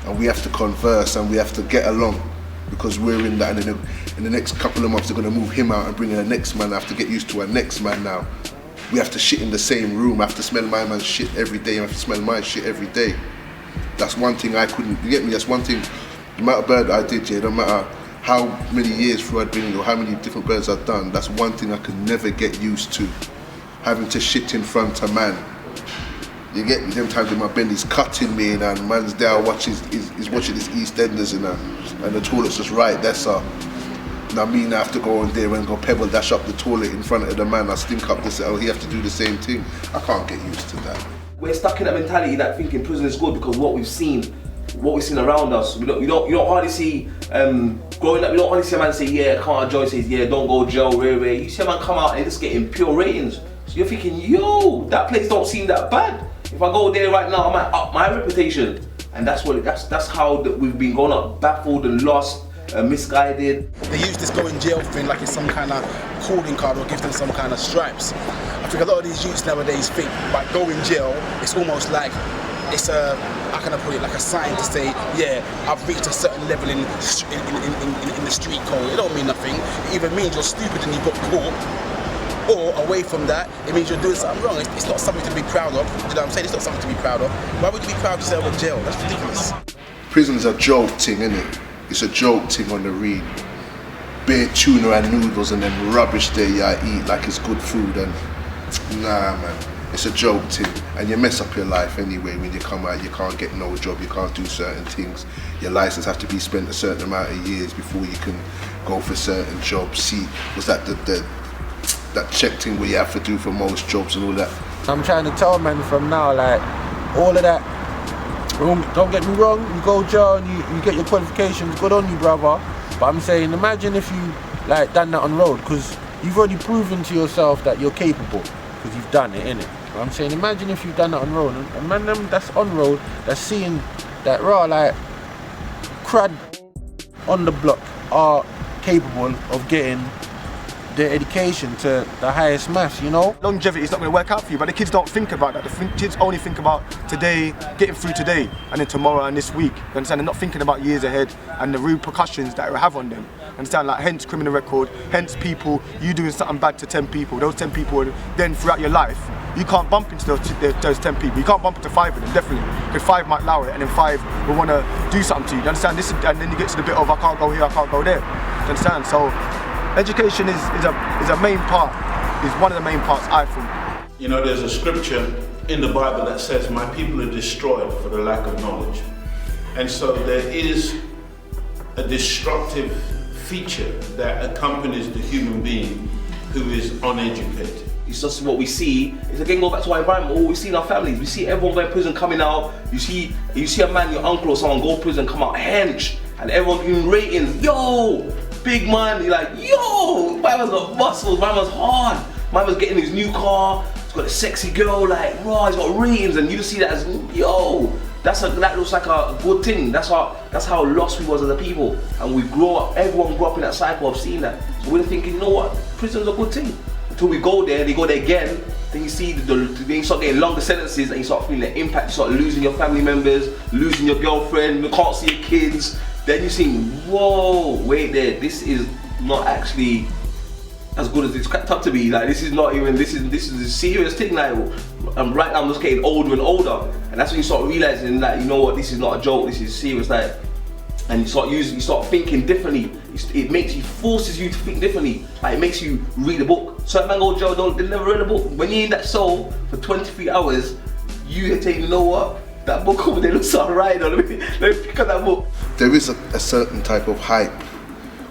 and we have to converse and we have to get along because we're in that. And in the next couple of months, they're gonna move him out and bring in the next man. I have to get used to our next man now. We have to shit in the same room. I have to smell my man's shit every day. I have to smell my shit every day. That's one thing I couldn't, you get me? That's one thing, no matter bird I did, yeah, no matter how many years through I'd been or how many different birds I've done, that's one thing I could never get used to. Having to shit in front of man. You get me? Them times when my belly's cutting me and man's there watching, he's watching his EastEnders and the toilet's just right, that's all. Now me now have to go on there and go pebble dash up the toilet in front of the man, I stink up the cell, he have to do the same thing. I can't get used to that. We're stuck in that mentality that thinking prison is good because what we've seen around us. You don't hardly see, growing up, you don't hardly see a man say, yeah, come out of jail, says, yeah, don't go jail, rare. You see a man come out and just getting pure ratings. So you're thinking, yo, that place don't seem that bad. If I go there right now, I might up my reputation. And that's how we've been going up, baffled and lost, misguided. They use this go in jail thing like it's some kind of calling card or gives them some kind of stripes. I think a lot of these youths nowadays think by go in jail, it's almost like it's a, how can I put it, like a sign to say, yeah, I've reached a certain level in the street code. It don't mean nothing. It either means you're stupid and you got caught, or away from that, it means you're doing something wrong. It's not something to be proud of. You know what I'm saying? It's not something to be proud of. Why would you be proud of yourself in jail? That's ridiculous. Prison's a joke thing, isn't it? It's a joke thing on the read. Bare tuna and noodles and then rubbish there you eat like it's good food, and nah man, it's a joke thing. And you mess up your life anyway when you come out. You can't get no job, you can't do certain things. Your license have to be spent a certain amount of years before you can go for certain jobs. See, was that that check thing where you have to do for most jobs and all that? I'm trying to tell man from now, like, all of that, don't get me wrong, you go jail and you get your qualifications, good on you, brother. But I'm saying, imagine if you like done that on road, because you've already proven to yourself that you're capable, because you've done it, innit? But I'm saying, imagine if you've done that on road, and man, them that's on road, that's seeing that raw, like, crud on the block are capable of getting their education to the highest maths, you know? Longevity is not going to work out for you, but the kids don't think about that. The kids only think about today, getting through today, and then tomorrow and this week. You understand? They're not thinking about years ahead and the repercussions that it will have on them. You understand? Like, hence criminal record, hence people, you doing something bad to 10 people. Those 10 people, then throughout your life, you can't bump into those 10 people. You can't bump into 5 of them, definitely. Because 5 might allow it, and then 5 will want to do something to you. You understand? And then you get to the bit of, I can't go here, I can't go there. You understand? So, education is a main part, is one of the main parts, I think. You know, there's a scripture in the Bible that says, my people are destroyed for the lack of knowledge. And so there is a destructive feature that accompanies the human being who is uneducated. It's just what we see. It's again go back to our environment. What we see in our families. We see everyone going to prison coming out. You see a man, your uncle or someone go to prison, come out hench, and everyone giving ratings. Yo, big man. You're like, yo, my man's got muscles. My man's hard. My man's getting his new car. He's got a sexy girl. Like, raw. He's got ratings, and you see that as, yo. That looks like a good thing. That's how lost we was as a people, and we grow up. Everyone grew up in that cycle of seeing that. So we're thinking, you know what? Prison's a good thing. Until we go there, they go there again. Then you see, then you start getting longer sentences, and you start feeling the impact. You start losing your family members, losing your girlfriend. You can't see your kids. Then you see, whoa, wait there. This is not actually as good as it's cracked up to be. Like, this is not even. This is a serious thing. Like, right now I'm just getting older and older, and that's when you start realizing that, you know what, this is not a joke. This is serious. Like, and you start thinking differently. It forces you to think differently. Like, it makes you read a book. Certain man go to jail, they never read a book. When you're in that cell for 23 hours, you say, you know what, that book over there looks alright. Let me pick up that book. There is a certain type of hype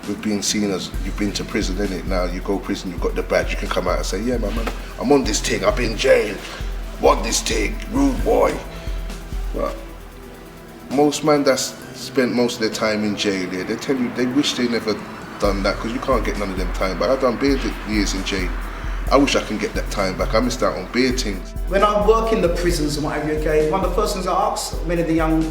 with being seen as you've been to prison, innit? Now you go prison, you've got the badge, you can come out and say, yeah, man, I'm on this thing, I've been in jail, want this thing, rude boy. But most man that's spent most of their time in jail here, they tell you they wish they never done that, because you can't get none of them time. But I've done bare years in jail, I wish I can get that time back. I missed out on beer things. When I work in the prisons and whatever, okay, one of the first things I ask many of the young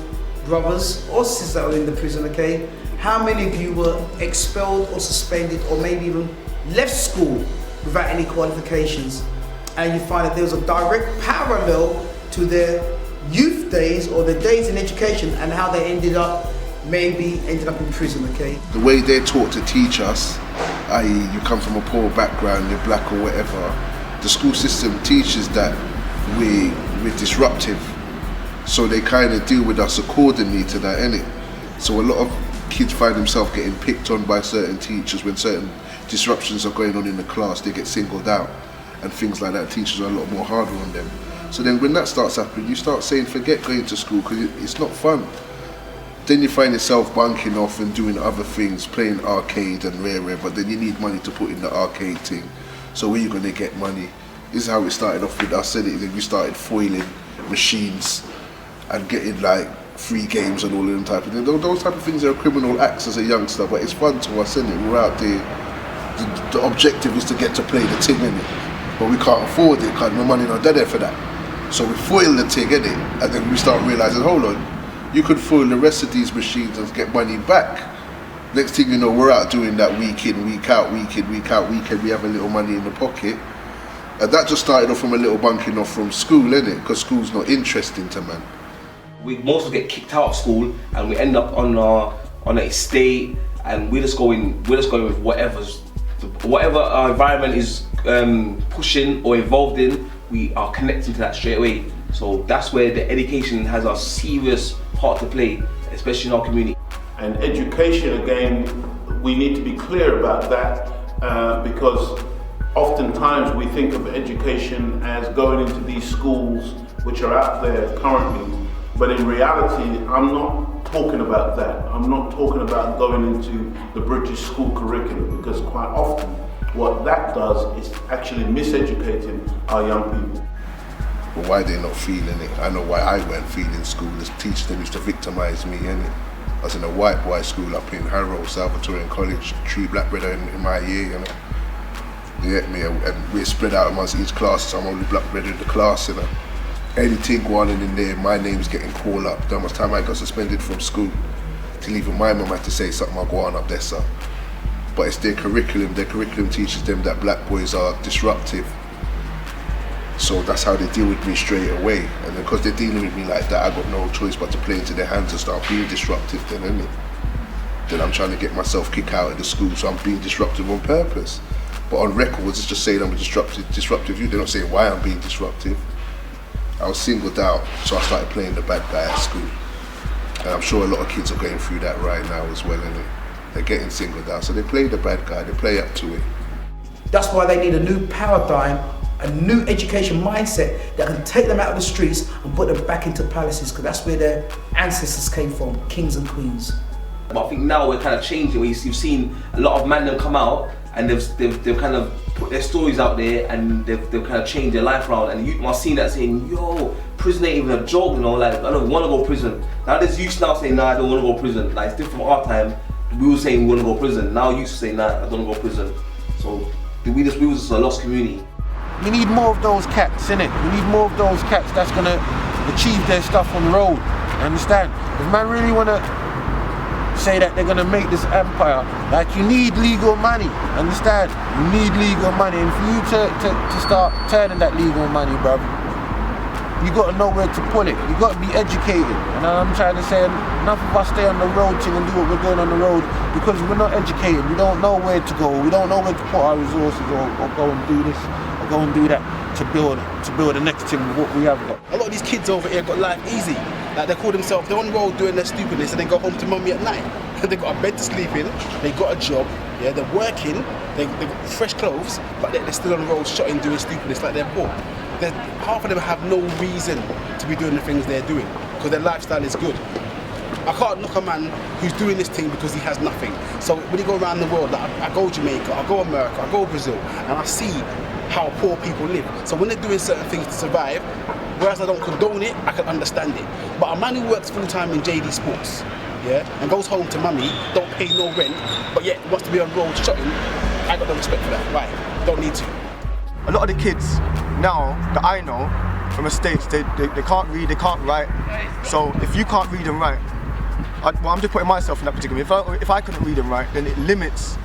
brothers or sisters that are in the prison, okay, how many of you were expelled or suspended or maybe even left school without any qualifications? And you find that there was a direct parallel to their youth days or their days in education and how they ended up in prison, okay? The way they're taught to teach us, i.e. you come from a poor background, you're black or whatever, the school system teaches that we're disruptive. So they kind of deal with us accordingly to that, innit? So a lot of kids find themselves getting picked on by certain teachers when certain disruptions are going on in the class, they get singled out and things like that. Teachers are a lot more harder on them. So then when that starts happening, you start saying forget going to school because it's not fun. Then you find yourself bunking off and doing other things, playing arcade and rare, but then you need money to put in the arcade thing. So where are you going to get money? This is how it started off with us, innit? Then we started foiling machines and getting like free games and all of them type of things. Those type of things are criminal acts as a youngster, but it's fun to us, innit? We're out there. The objective is to get to play the thing, innit? But we can't afford it because no money not there for that. So we foil the thing, innit? And then we start realising, hold on, you could foil the rest of these machines and get money back. Next thing you know, we're out doing that week in, week out, week in, week out, weekend. We have a little money in the pocket. And that just started off from a little bunking off from school, innit? Because school's not interesting to man. We most get kicked out of school and we end up on an estate, and we're just going with whatever our environment is pushing or involved in. We are connecting to that straight away. So that's where the education has a serious part to play, especially in our community. And education, again, we need to be clear about that because oftentimes we think of education as going into these schools which are out there currently, but in reality, I'm not talking about that. I'm not talking about going into the British school curriculum, because quite often what that does is actually miseducating our young people. But why they're not feeling it? I know why I weren't feeling school. The teachers that used to victimise me, innit? I was in a white boy school up in Harrow, Salvatorian College, 3 black brother in my year, you know. You get me? And we're spread out amongst each class, so I'm only black brother in the class, you know. Anything going on in there, my name's getting called up. That much time I got suspended from school, till even my mum had to say something, I'll go on up there, sir. But it's their curriculum teaches them that black boys are disruptive. So that's how they deal with me straight away. And because they're dealing with me like that, I got no choice but to play into their hands and start being disruptive then, innit? Then I'm trying to get myself kicked out of the school, so I'm being disruptive on purpose. But on records, it's just saying I'm a disruptive youth. They're not saying why I'm being disruptive. I was singled out, so I started playing the bad guy at school. And I'm sure a lot of kids are going through that right now as well, innit? They're getting singled out, so they play the bad guy, they play up to it. That's why they need a new paradigm, a new education mindset that can take them out of the streets and put them back into palaces, because that's where their ancestors came from, kings and queens. But I think now we're kind of changing, where you've seen a lot of men come out and they've kind of put their stories out there and they've kind of changed their life around, and you are seeing that saying, yo, prison ain't even a joke, you know, like I don't want to go to prison. Now there's youths now saying, nah, I don't want to go to prison. Like it's different from our time. We were saying we want to go to prison. Now youths say, nah, I don't want to go to prison. So we was just a lost community. We need more of those cats, innit? We need more of those cats that's gonna achieve their stuff on the road. Understand? If man really wanna say that they're gonna make this empire, like you need legal money. Understand? You need legal money, and for you to start turning that legal money, bruv, you gotta know where to pull it. You gotta be educated. And I'm trying to say, enough of us stay on the road thing and do what we're doing on the road because we're not educated. We don't know where to go. We don't know where to put our resources or go and do this or go and do that to build the next thing with what we have got. A lot of these kids over here got life easy. Like they call themselves, they're on the road doing their stupidness and they go home to mummy at night. They got a bed to sleep in, they got a job, yeah, they're working, they got fresh clothes, but they're still on the road shotting, doing stupidness like they're poor. Half of them have no reason to be doing the things they're doing because their lifestyle is good. I can't knock a man who's doing this thing because he has nothing. So when you go around the world, like I go Jamaica, I go America, I go Brazil, and I see how poor people live. So when they're doing certain things to survive, whereas I don't condone it, I can understand it. But a man who works full time in JD Sports, yeah, and goes home to mummy, don't pay no rent, but yet wants to be on road shopping, I got no respect for that. Why? Don't need to. a lot of the kids now that I know from the States, they can't read, they can't write. So if you can't read and write, I'm just putting myself in that predicament. If I couldn't read and write, then it limits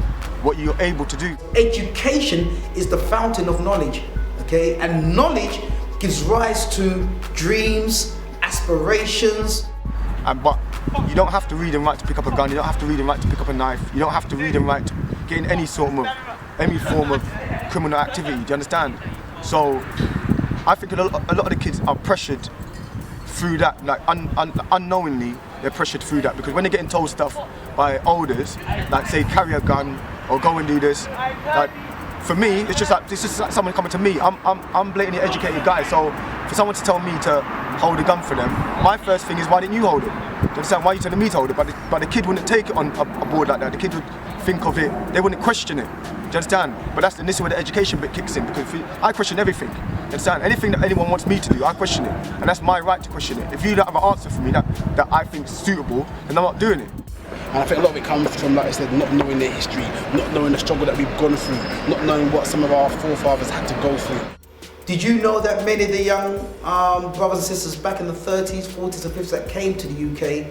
what you're able to do. Education is the fountain of knowledge, okay? And knowledge gives rise to dreams, aspirations. But you don't have to read and write to pick up a gun. You don't have to read and write to pick up a knife. You don't have to read and write to get in any form of criminal activity. Do you understand? So I think a lot of the kids are pressured through that, like unknowingly, they're pressured through that, because when they're getting told stuff by elders, like say carry a gun or go and do this, like for me, it's just like someone coming to me. I'm blatantly educated guy, so for someone to tell me to hold a gun for them, my first thing is, why didn't you hold it? Do you understand? Why are you telling me to hold it? But the kid wouldn't take it on a board like that. The kid would think of it, they wouldn't question it. Do you understand? But this is where the education bit kicks in, because I question everything. You understand? Anything that anyone wants me to do, I question it. And that's my right to question it. If you don't have an answer for me that I think is suitable, then I'm not doing it. And I think a lot of it comes from, like I said, not knowing their history, not knowing the struggle that we've gone through, not knowing what some of our forefathers had to go through. Did you know that many of the young brothers and sisters back in the 30s, 40s and 50s that came to the UK,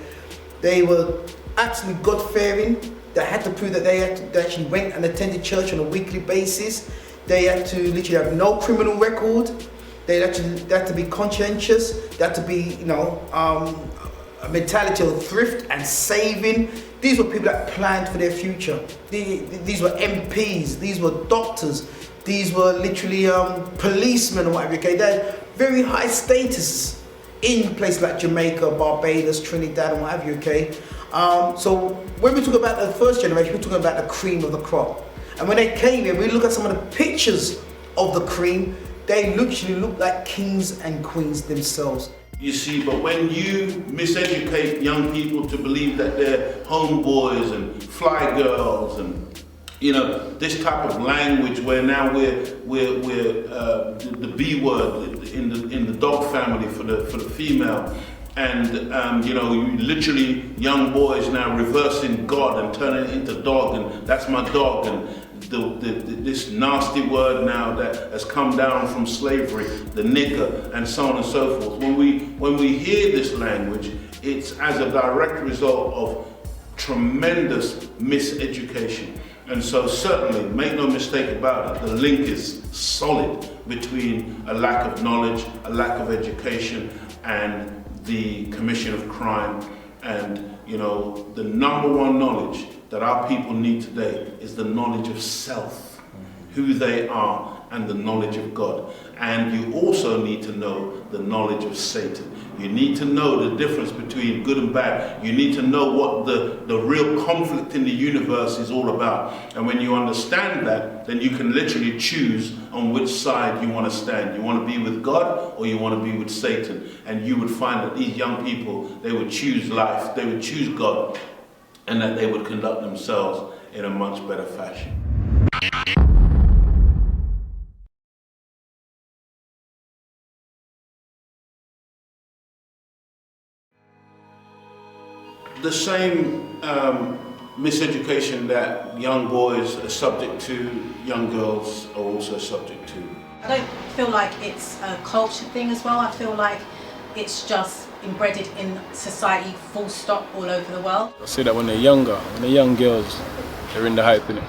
they were absolutely God-fearing, that had to prove that they actually went and attended church on a weekly basis. They had to literally have no criminal record. They had to be conscientious. They had to be, a mentality of thrift and saving. These were people that planned for their future. These were MPs, these were doctors, these were literally policemen or whatever, okay? They had very high status in places like Jamaica, Barbados, Trinidad and what have you, okay? So when we talk about the first generation, we're talking about the cream of the crop. And when they came here, we look at some of the pictures of the cream, they literally look like kings and queens themselves. You see, but when you miseducate young people to believe that they're homeboys and fly girls and this type of language, where now we're the B word in the dog family for the female, and you literally young boys now reversing God and turning it into dog, and that's my dog, and this nasty word now that has come down from slavery, the nigger, and so on and so forth. When we hear this language, it's as a direct result of tremendous miseducation. And so certainly, make no mistake about it, the link is solid between a lack of knowledge, a lack of education, and the commission of crime. And the number one knowledge that our people need today is the knowledge of self, who they are, and the knowledge of God. And you also need to know the knowledge of Satan. You need to know the difference between good and bad. You need to know what the real conflict in the universe is all about. And when you understand that, then you can literally choose on which side you want to stand. You want to be with God or you want to be with Satan. And you would find that these young people, they would choose life, they would choose God, and that they would conduct themselves in a much better fashion. The same miseducation that young boys are subject to, young girls are also subject to. I don't feel like it's a culture thing as well. I feel like it's just embedded in society, full stop, all over the world. I say that when they're younger, when they're young girls, they're in the hype, innit?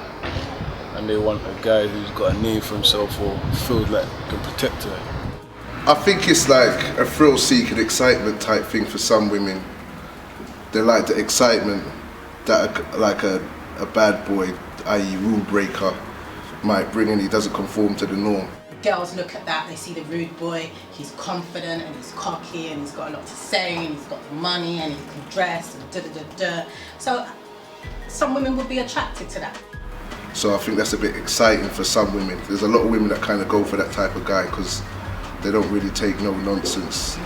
And they want a guy who's got a name for himself or feels like can protect her. I think it's like a thrill-seeking excitement type thing for some women. They like the excitement that a bad boy, i.e. rule breaker, might bring in. He doesn't conform to the norm. Girls look at that, they see the rude boy, he's confident and he's cocky and he's got a lot to say and he's got money and he can dress and da-da-da-da. So some women would be attracted to that. So I think that's a bit exciting for some women. There's a lot of women that kind of go for that type of guy because they don't really take no nonsense.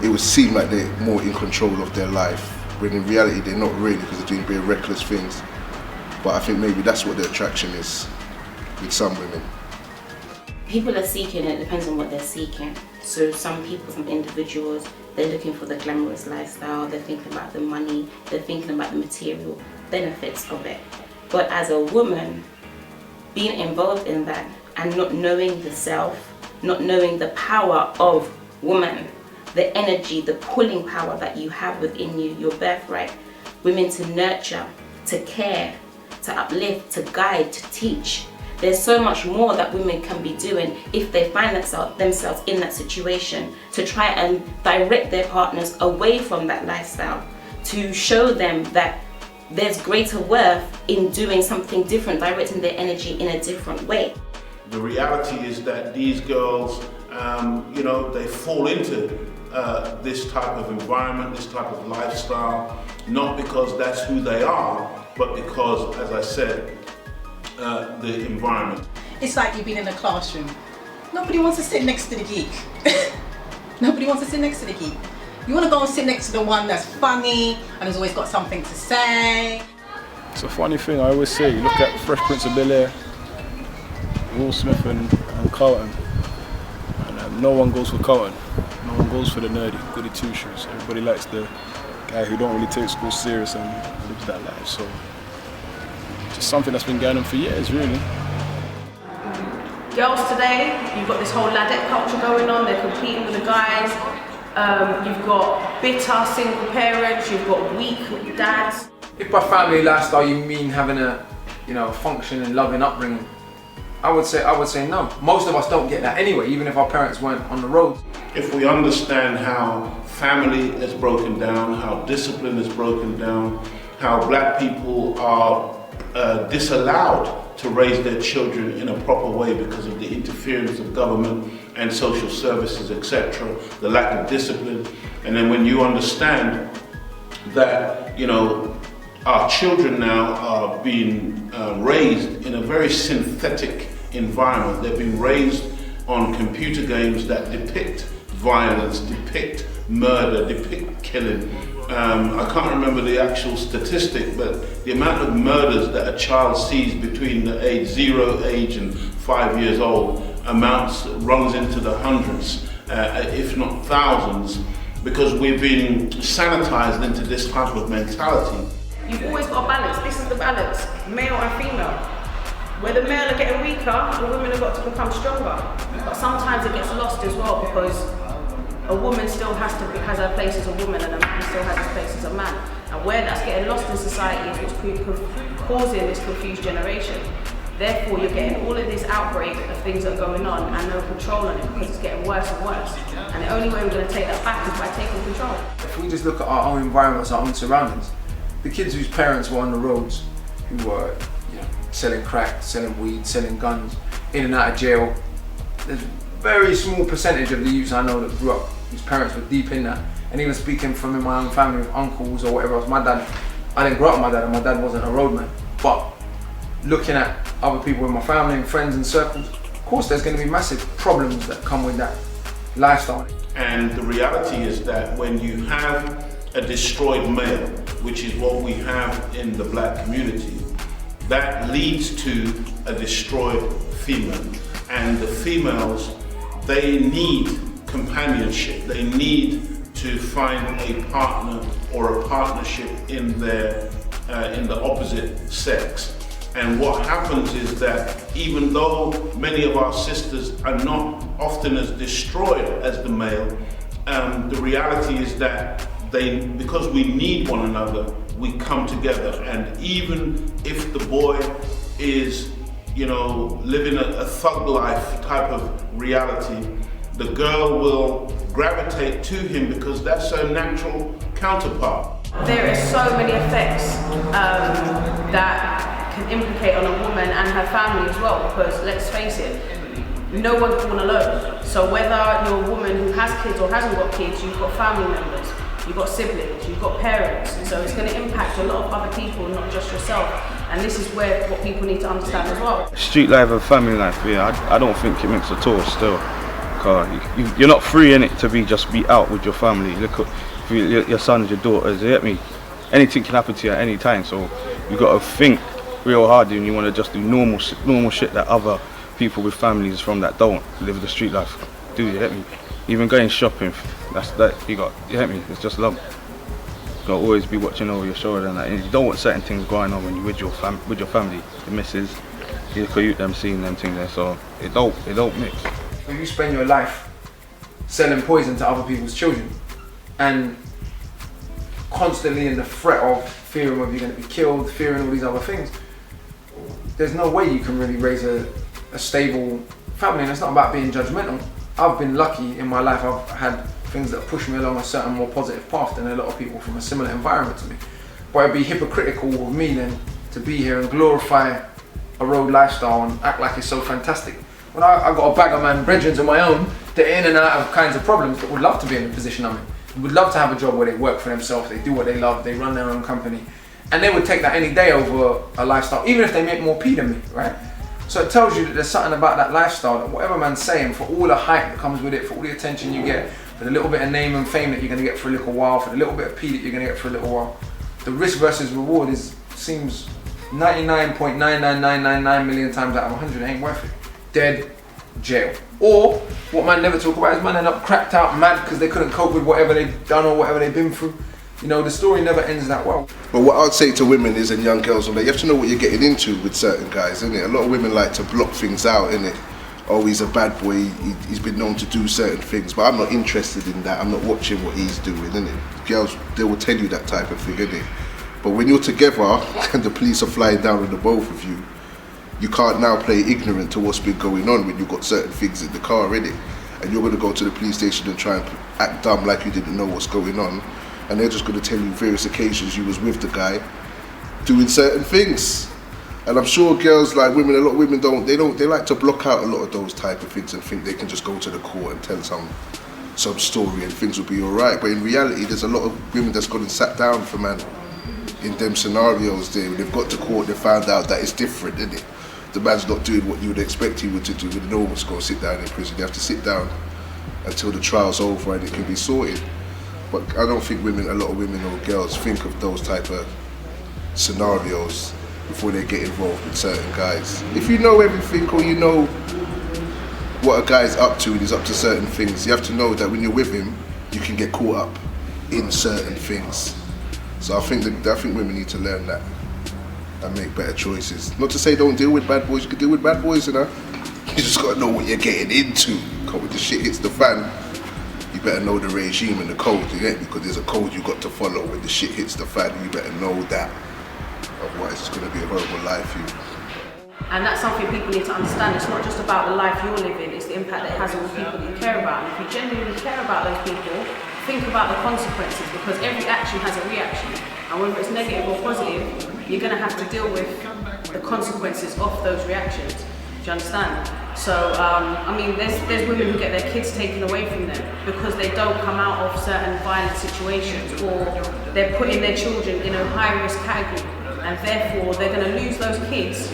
It would seem like they're more in control of their life, when in reality they're not really, because they're doing very reckless things. But I think maybe that's what the attraction is with some women. People are seeking, it depends on what they're seeking. So some people, some individuals, they're looking for the glamorous lifestyle, they're thinking about the money, they're thinking about the material benefits of it. But as a woman, being involved in that, and not knowing the self, not knowing the power of woman, the energy, the pulling power that you have within you, your birthright. Women to nurture, to care, to uplift, to guide, to teach. There's so much more that women can be doing if they find themselves in that situation, to try and direct their partners away from that lifestyle, to show them that there's greater worth in doing something different, directing their energy in a different way. The reality is that these girls, they fall into this type of environment, this type of lifestyle, not because that's who they are, but because, as I said, the environment. It's like you've been in a classroom. Nobody wants to sit next to the geek. Nobody wants to sit next to the geek. You want to go and sit next to the one that's funny and has always got something to say. It's a funny thing, I always say, you look at Fresh Prince of Bel-Air, Will Smith and Carlton, and no one goes for Carlton. No one goes for the nerdy, goody two-shoes. Everybody likes the guy who don't really take school serious and lives that life. So, just something that's been going on for years, really. Girls today, you've got this whole ladette culture going on, they're competing with the guys. You've got bitter single parents, you've got weak dads. If by family lifestyle you mean having a, functioning, loving upbringing, I would say no. Most of us don't get that anyway, even if our parents weren't on the road. If we understand how family is broken down, how discipline is broken down, how black people are disallowed to raise their children in a proper way because of the interference of government and social services, etc., the lack of discipline. And then when you understand that, our children now are being raised in a very synthetic environment. They've been raised on computer games that depict violence, depict murder, depict killing. I can't remember the actual statistic, but the amount of murders that a child sees between the age 0 and 5 years old runs into the hundreds, if not thousands, because we've been sanitized into this type of mentality. You've always got a balance. This is the balance, male and female. Where the male are getting weaker, the women have got to become stronger. But sometimes it gets lost as well because a woman still has her place as a woman and a man still has his place as a man. And where that's getting lost in society is what's causing this confused generation. Therefore, you're getting all of this outbreak of things that are going on and no control on it because it's getting worse and worse. And the only way we're going to take that back is by taking control. If we just look at our own environments, our own surroundings, the kids whose parents were on the roads, who were selling crack, selling weed, selling guns, in and out of jail, there's a very small percentage of the youths I know that grew up whose parents were deep in that. And even speaking from in my own family with uncles or whatever else, my dad, I didn't grow up with my dad and my dad wasn't a roadman. But looking at other people in my family and friends and circles, of course there's going to be massive problems that come with that lifestyle. And the reality is that when you have a destroyed male, which is what we have in the black community, that leads to a destroyed female. And the females, they need companionship. They need to find a partner or a partnership in the opposite sex. And what happens is that even though many of our sisters are not often as destroyed as the male, the reality is that because we need one another, we come together. And even if the boy is, living a thug life type of reality, the girl will gravitate to him because that's her natural counterpart. There are so many effects that can implicate on a woman and her family as well, because let's face it, no one's born alone. So whether you're a woman who has kids or hasn't got kids, you've got family members, you've got siblings, you've got parents. So it's going to impact a lot of other people, not just yourself. And this is what people need to understand as well. Street life and family life, I don't think it makes at all still. Cause you're not free in it to be out with your family. Look at your sons, your daughters, you get me? Anything can happen to you at any time, so you got to think real hard and you want to just do normal shit that other people with families from that don't live the street life do, you get me? Even going shopping, you get me? It's just love. You got to always be watching over your shoulder and that. And you don't want certain things going on when you're with your family, the missus, you could use them seeing them things there, so it don't mix. If you spend your life selling poison to other people's children and constantly in the threat of fearing whether you're going to be killed, fearing all these other things, there's no way you can really raise a stable family. And it's not about being judgmental. I've been lucky in my life. I've had things that push me along a certain more positive path than a lot of people from a similar environment to me. But it'd be hypocritical of me then to be here and glorify a road lifestyle and act like it's so fantastic. When I've got a bag of man brethren of my own that are in and out of kinds of problems that would love to be in the position I'm in. Would love to have a job where they work for themselves, they do what they love, they run their own company. And they would take that any day over a lifestyle, even if they make more P than me, right? So it tells you that there's something about that lifestyle that whatever man's saying, for all the hype that comes with it, for all the attention you get, for the little bit of name and fame that you're gonna get for a little while, for the little bit of P that you're gonna get for a little while, the risk versus reward seems 99.99999 million times out of 100 ain't worth it. Dead, jail. Or, what man never talk about is man end up cracked out mad because they couldn't cope with whatever they've done or whatever they've been through. You know, the story never ends that well. But what I'd say to women is, and young girls, you have to know what you're getting into with certain guys, innit? A lot of women like to block things out, innit? Oh, he's a bad boy, he's been known to do certain things, but I'm not interested in that. I'm not watching what he's doing, innit? Girls, they will tell you that type of thing, innit? But when you're together and the police are flying down on the both of you, you can't now play ignorant to what's been going on when you've got certain things in the car, innit? And you're gonna go to the police station and try and act dumb like you didn't know what's going on. And they're just going to tell you various occasions you was with the guy doing certain things. And I'm sure girls, like women, a lot of women they like to block out a lot of those type of things and think they can just go to the court and tell some story and things will be all right. But in reality, there's a lot of women that's gone and sat down for man in them scenarios there. When they've got to court, they found out that it's different, isn't it? The man's not doing what you would expect he would to do. No one's going to sit down in prison. They have to sit down until the trial's over and it can be sorted. But I don't think a lot of women or girls think of those type of scenarios before they get involved with certain guys. If you know everything or you know what a guy's up to and he's up to certain things, you have to know that when you're with him, you can get caught up in certain things. So I think women need to learn that and make better choices. Not to say don't deal with bad boys, you can deal with bad boys, you know. You just gotta know what you're getting into. Because when the shit hits the fan, you better know the regime and the code, because there's a code you got to follow. When the shit hits the fan, you better know that. Otherwise, it's going to be a horrible life for you. And that's something people need to understand. It's not just about the life you're living, it's the impact that it has on the people that you care about. And if you genuinely care about those people, think about the consequences, because every action has a reaction. And whether it's negative or positive, you're going to have to deal with the consequences of those reactions. Do you understand? So, I mean, there's women who get their kids taken away from them because they don't come out of certain violent situations, or they're putting their children in a high-risk category, and therefore they're going to lose those kids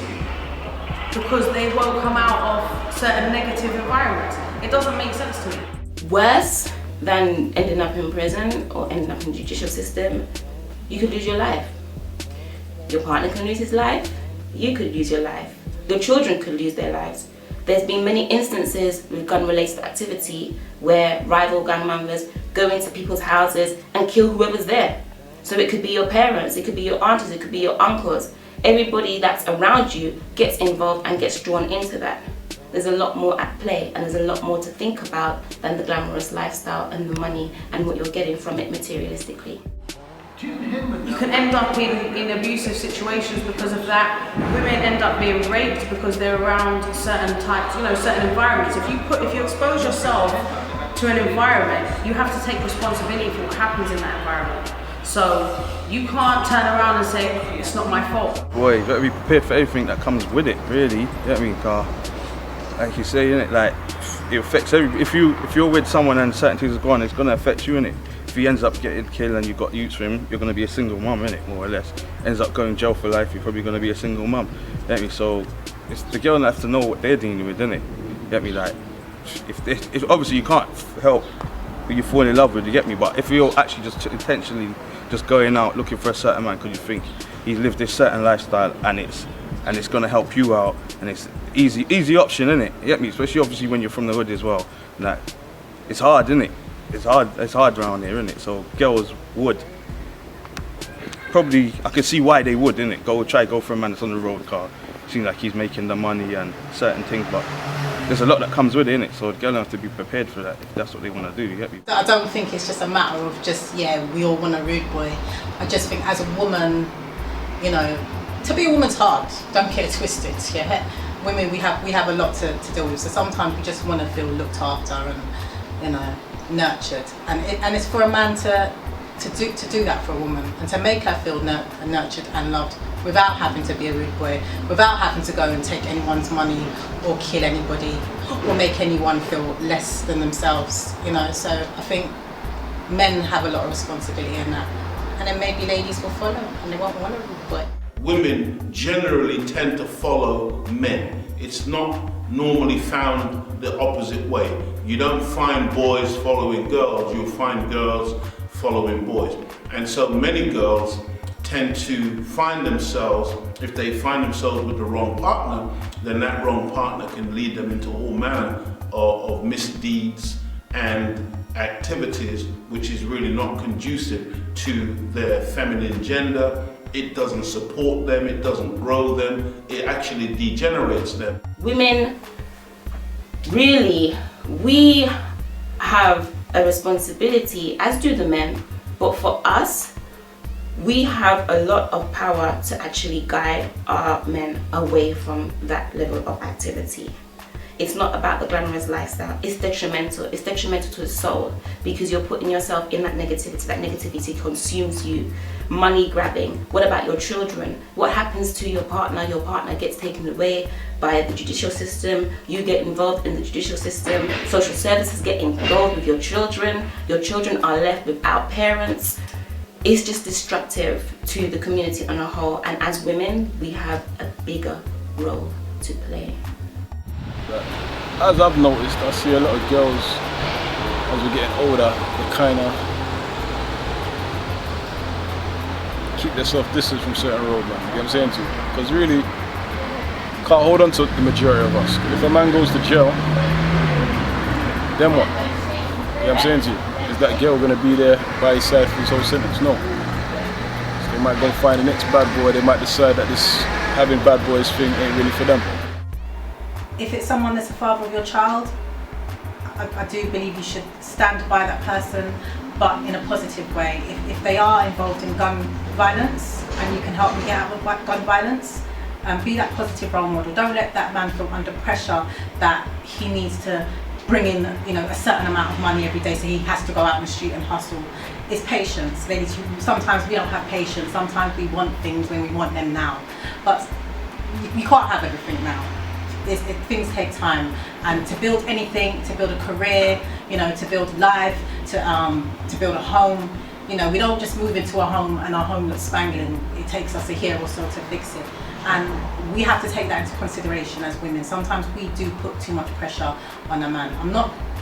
because they won't come out of certain negative environments. It doesn't make sense to me. Worse than ending up in prison or ending up in the judicial system, you could lose your life. Your partner can lose his life, you could lose your life. Your children could lose their lives. There's been many instances with gun-related activity where rival gang members go into people's houses and kill whoever's there. So it could be your parents, it could be your aunties, it could be your uncles. Everybody that's around you gets involved and gets drawn into that. There's a lot more at play, and there's a lot more to think about than the glamorous lifestyle and the money and what you're getting from it materialistically. You can end up in abusive situations because of that. Women end up being raped because they're around certain types, certain environments. If you expose yourself to an environment, you have to take responsibility for what happens in that environment. So you can't turn around and say, it's not my fault. Boy, you got to be prepared for everything that comes with it, really. You know what I mean? Like you say, innit? Like, it affects if you're with someone and certain things are going on, it's going to affect you, innit? If he ends up getting killed and you've got use for him, you're going to be a single mum, innit, more or less. Ends up going jail for life, you're probably going to be a single mum. You know what I mean? So it's the girl that has to know what they're dealing with, innit? You get me? Like, if obviously you can't help who you fall in love with, you get me? But if you're actually just intentionally just going out looking for a certain man because you think he's lived this certain lifestyle and it's going to help you out, and it's easy option, innit? You get me? Especially obviously when you're from the hood as well. Like, it's hard, innit? It's hard around here, innit? So girls would probably, I can see why they would, innit? Go for a man that's on the road car, seems like he's making the money and certain things, but there's a lot that comes with it, innit? So the girl have to be prepared for that if that's what they want to do, you get me? I don't think it's just a matter of just, yeah, we all want a rude boy. I just think as a woman, you know, to be a woman's hard, don't get it twisted, yeah? Women, we have a lot to deal with, so sometimes we just want to feel looked after and, you know, nurtured. And it's for a man to do that for a woman and to make her feel nurtured and loved without having to be a rude boy, without having to go and take anyone's money or kill anybody or make anyone feel less than themselves, you know. So I think men have a lot of responsibility in that, and then maybe ladies will follow and they won't want a rude boy. Women generally tend to follow men. It's not normally found the opposite way. You don't find boys following girls, you'll find girls following boys. And so many girls tend to find themselves, if they find themselves with the wrong partner, then that wrong partner can lead them into all manner of misdeeds and activities, which is really not conducive to their feminine gender. It doesn't support them, it doesn't grow them, it actually degenerates them. Women, really, we have a responsibility, as do the men, but for us, we have a lot of power to actually guide our men away from that level of activity. It's not about the glamorous lifestyle. It's detrimental. It's detrimental to the soul because you're putting yourself in that negativity. That negativity consumes you. Money grabbing. What about your children? What happens to your partner? Your partner gets taken away by the judicial system. You get involved in the judicial system. Social services get involved with your children. Your children are left without parents. It's just destructive to the community on a whole. And as women, we have a bigger role to play. As I've noticed, I see a lot of girls, as we're getting older, they kind of keep themselves distant from certain road, man. You know what I'm saying to you? Because really, can't hold on to the majority of us. If a man goes to jail, then what? You know what I'm saying to you? Is that girl going to be there by his side for his whole sentence? No. So they might go find the next bad boy, they might decide that this having bad boys thing ain't really for them. If it's someone that's the father of your child, I do believe you should stand by that person, but in a positive way. If they are involved in gun violence and you can help them get out of gun violence, be that positive role model. Don't let that man feel under pressure that he needs to bring in, you know, a certain amount of money every day, so he has to go out in the street and hustle. It's patience, ladies. Sometimes we don't have patience. Sometimes we want things when we want them now, but you can't have everything now. Things take time, and to build anything, to build a career, you know, to build life, to build a home, you know, we don't just move into a home and our home looks spangling. It takes us a year or so to fix it, and we have to take that into consideration as women. Sometimes we do put too much pressure on a man.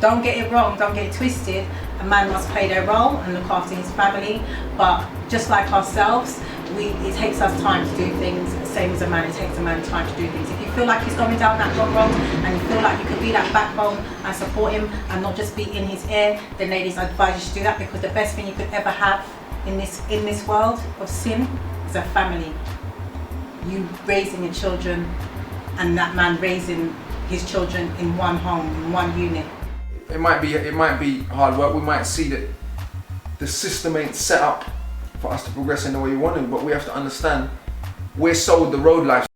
Don't get it wrong, don't get it twisted. A man must play their role and look after his family, but just like ourselves, it takes us time to do things, same as a man, it takes a man time to do things. If you feel like he's going down that wrong road and you feel like you could be that backbone and support him and not just be in his ear, then ladies, I advise you to do that, because the best thing you could ever have in this world of sin is a family. You raising your children and that man raising his children in one home, in one unit. It might be hard work. We might see that the system ain't set up for us to progress in the way we want to, but we have to understand we're sold the road life.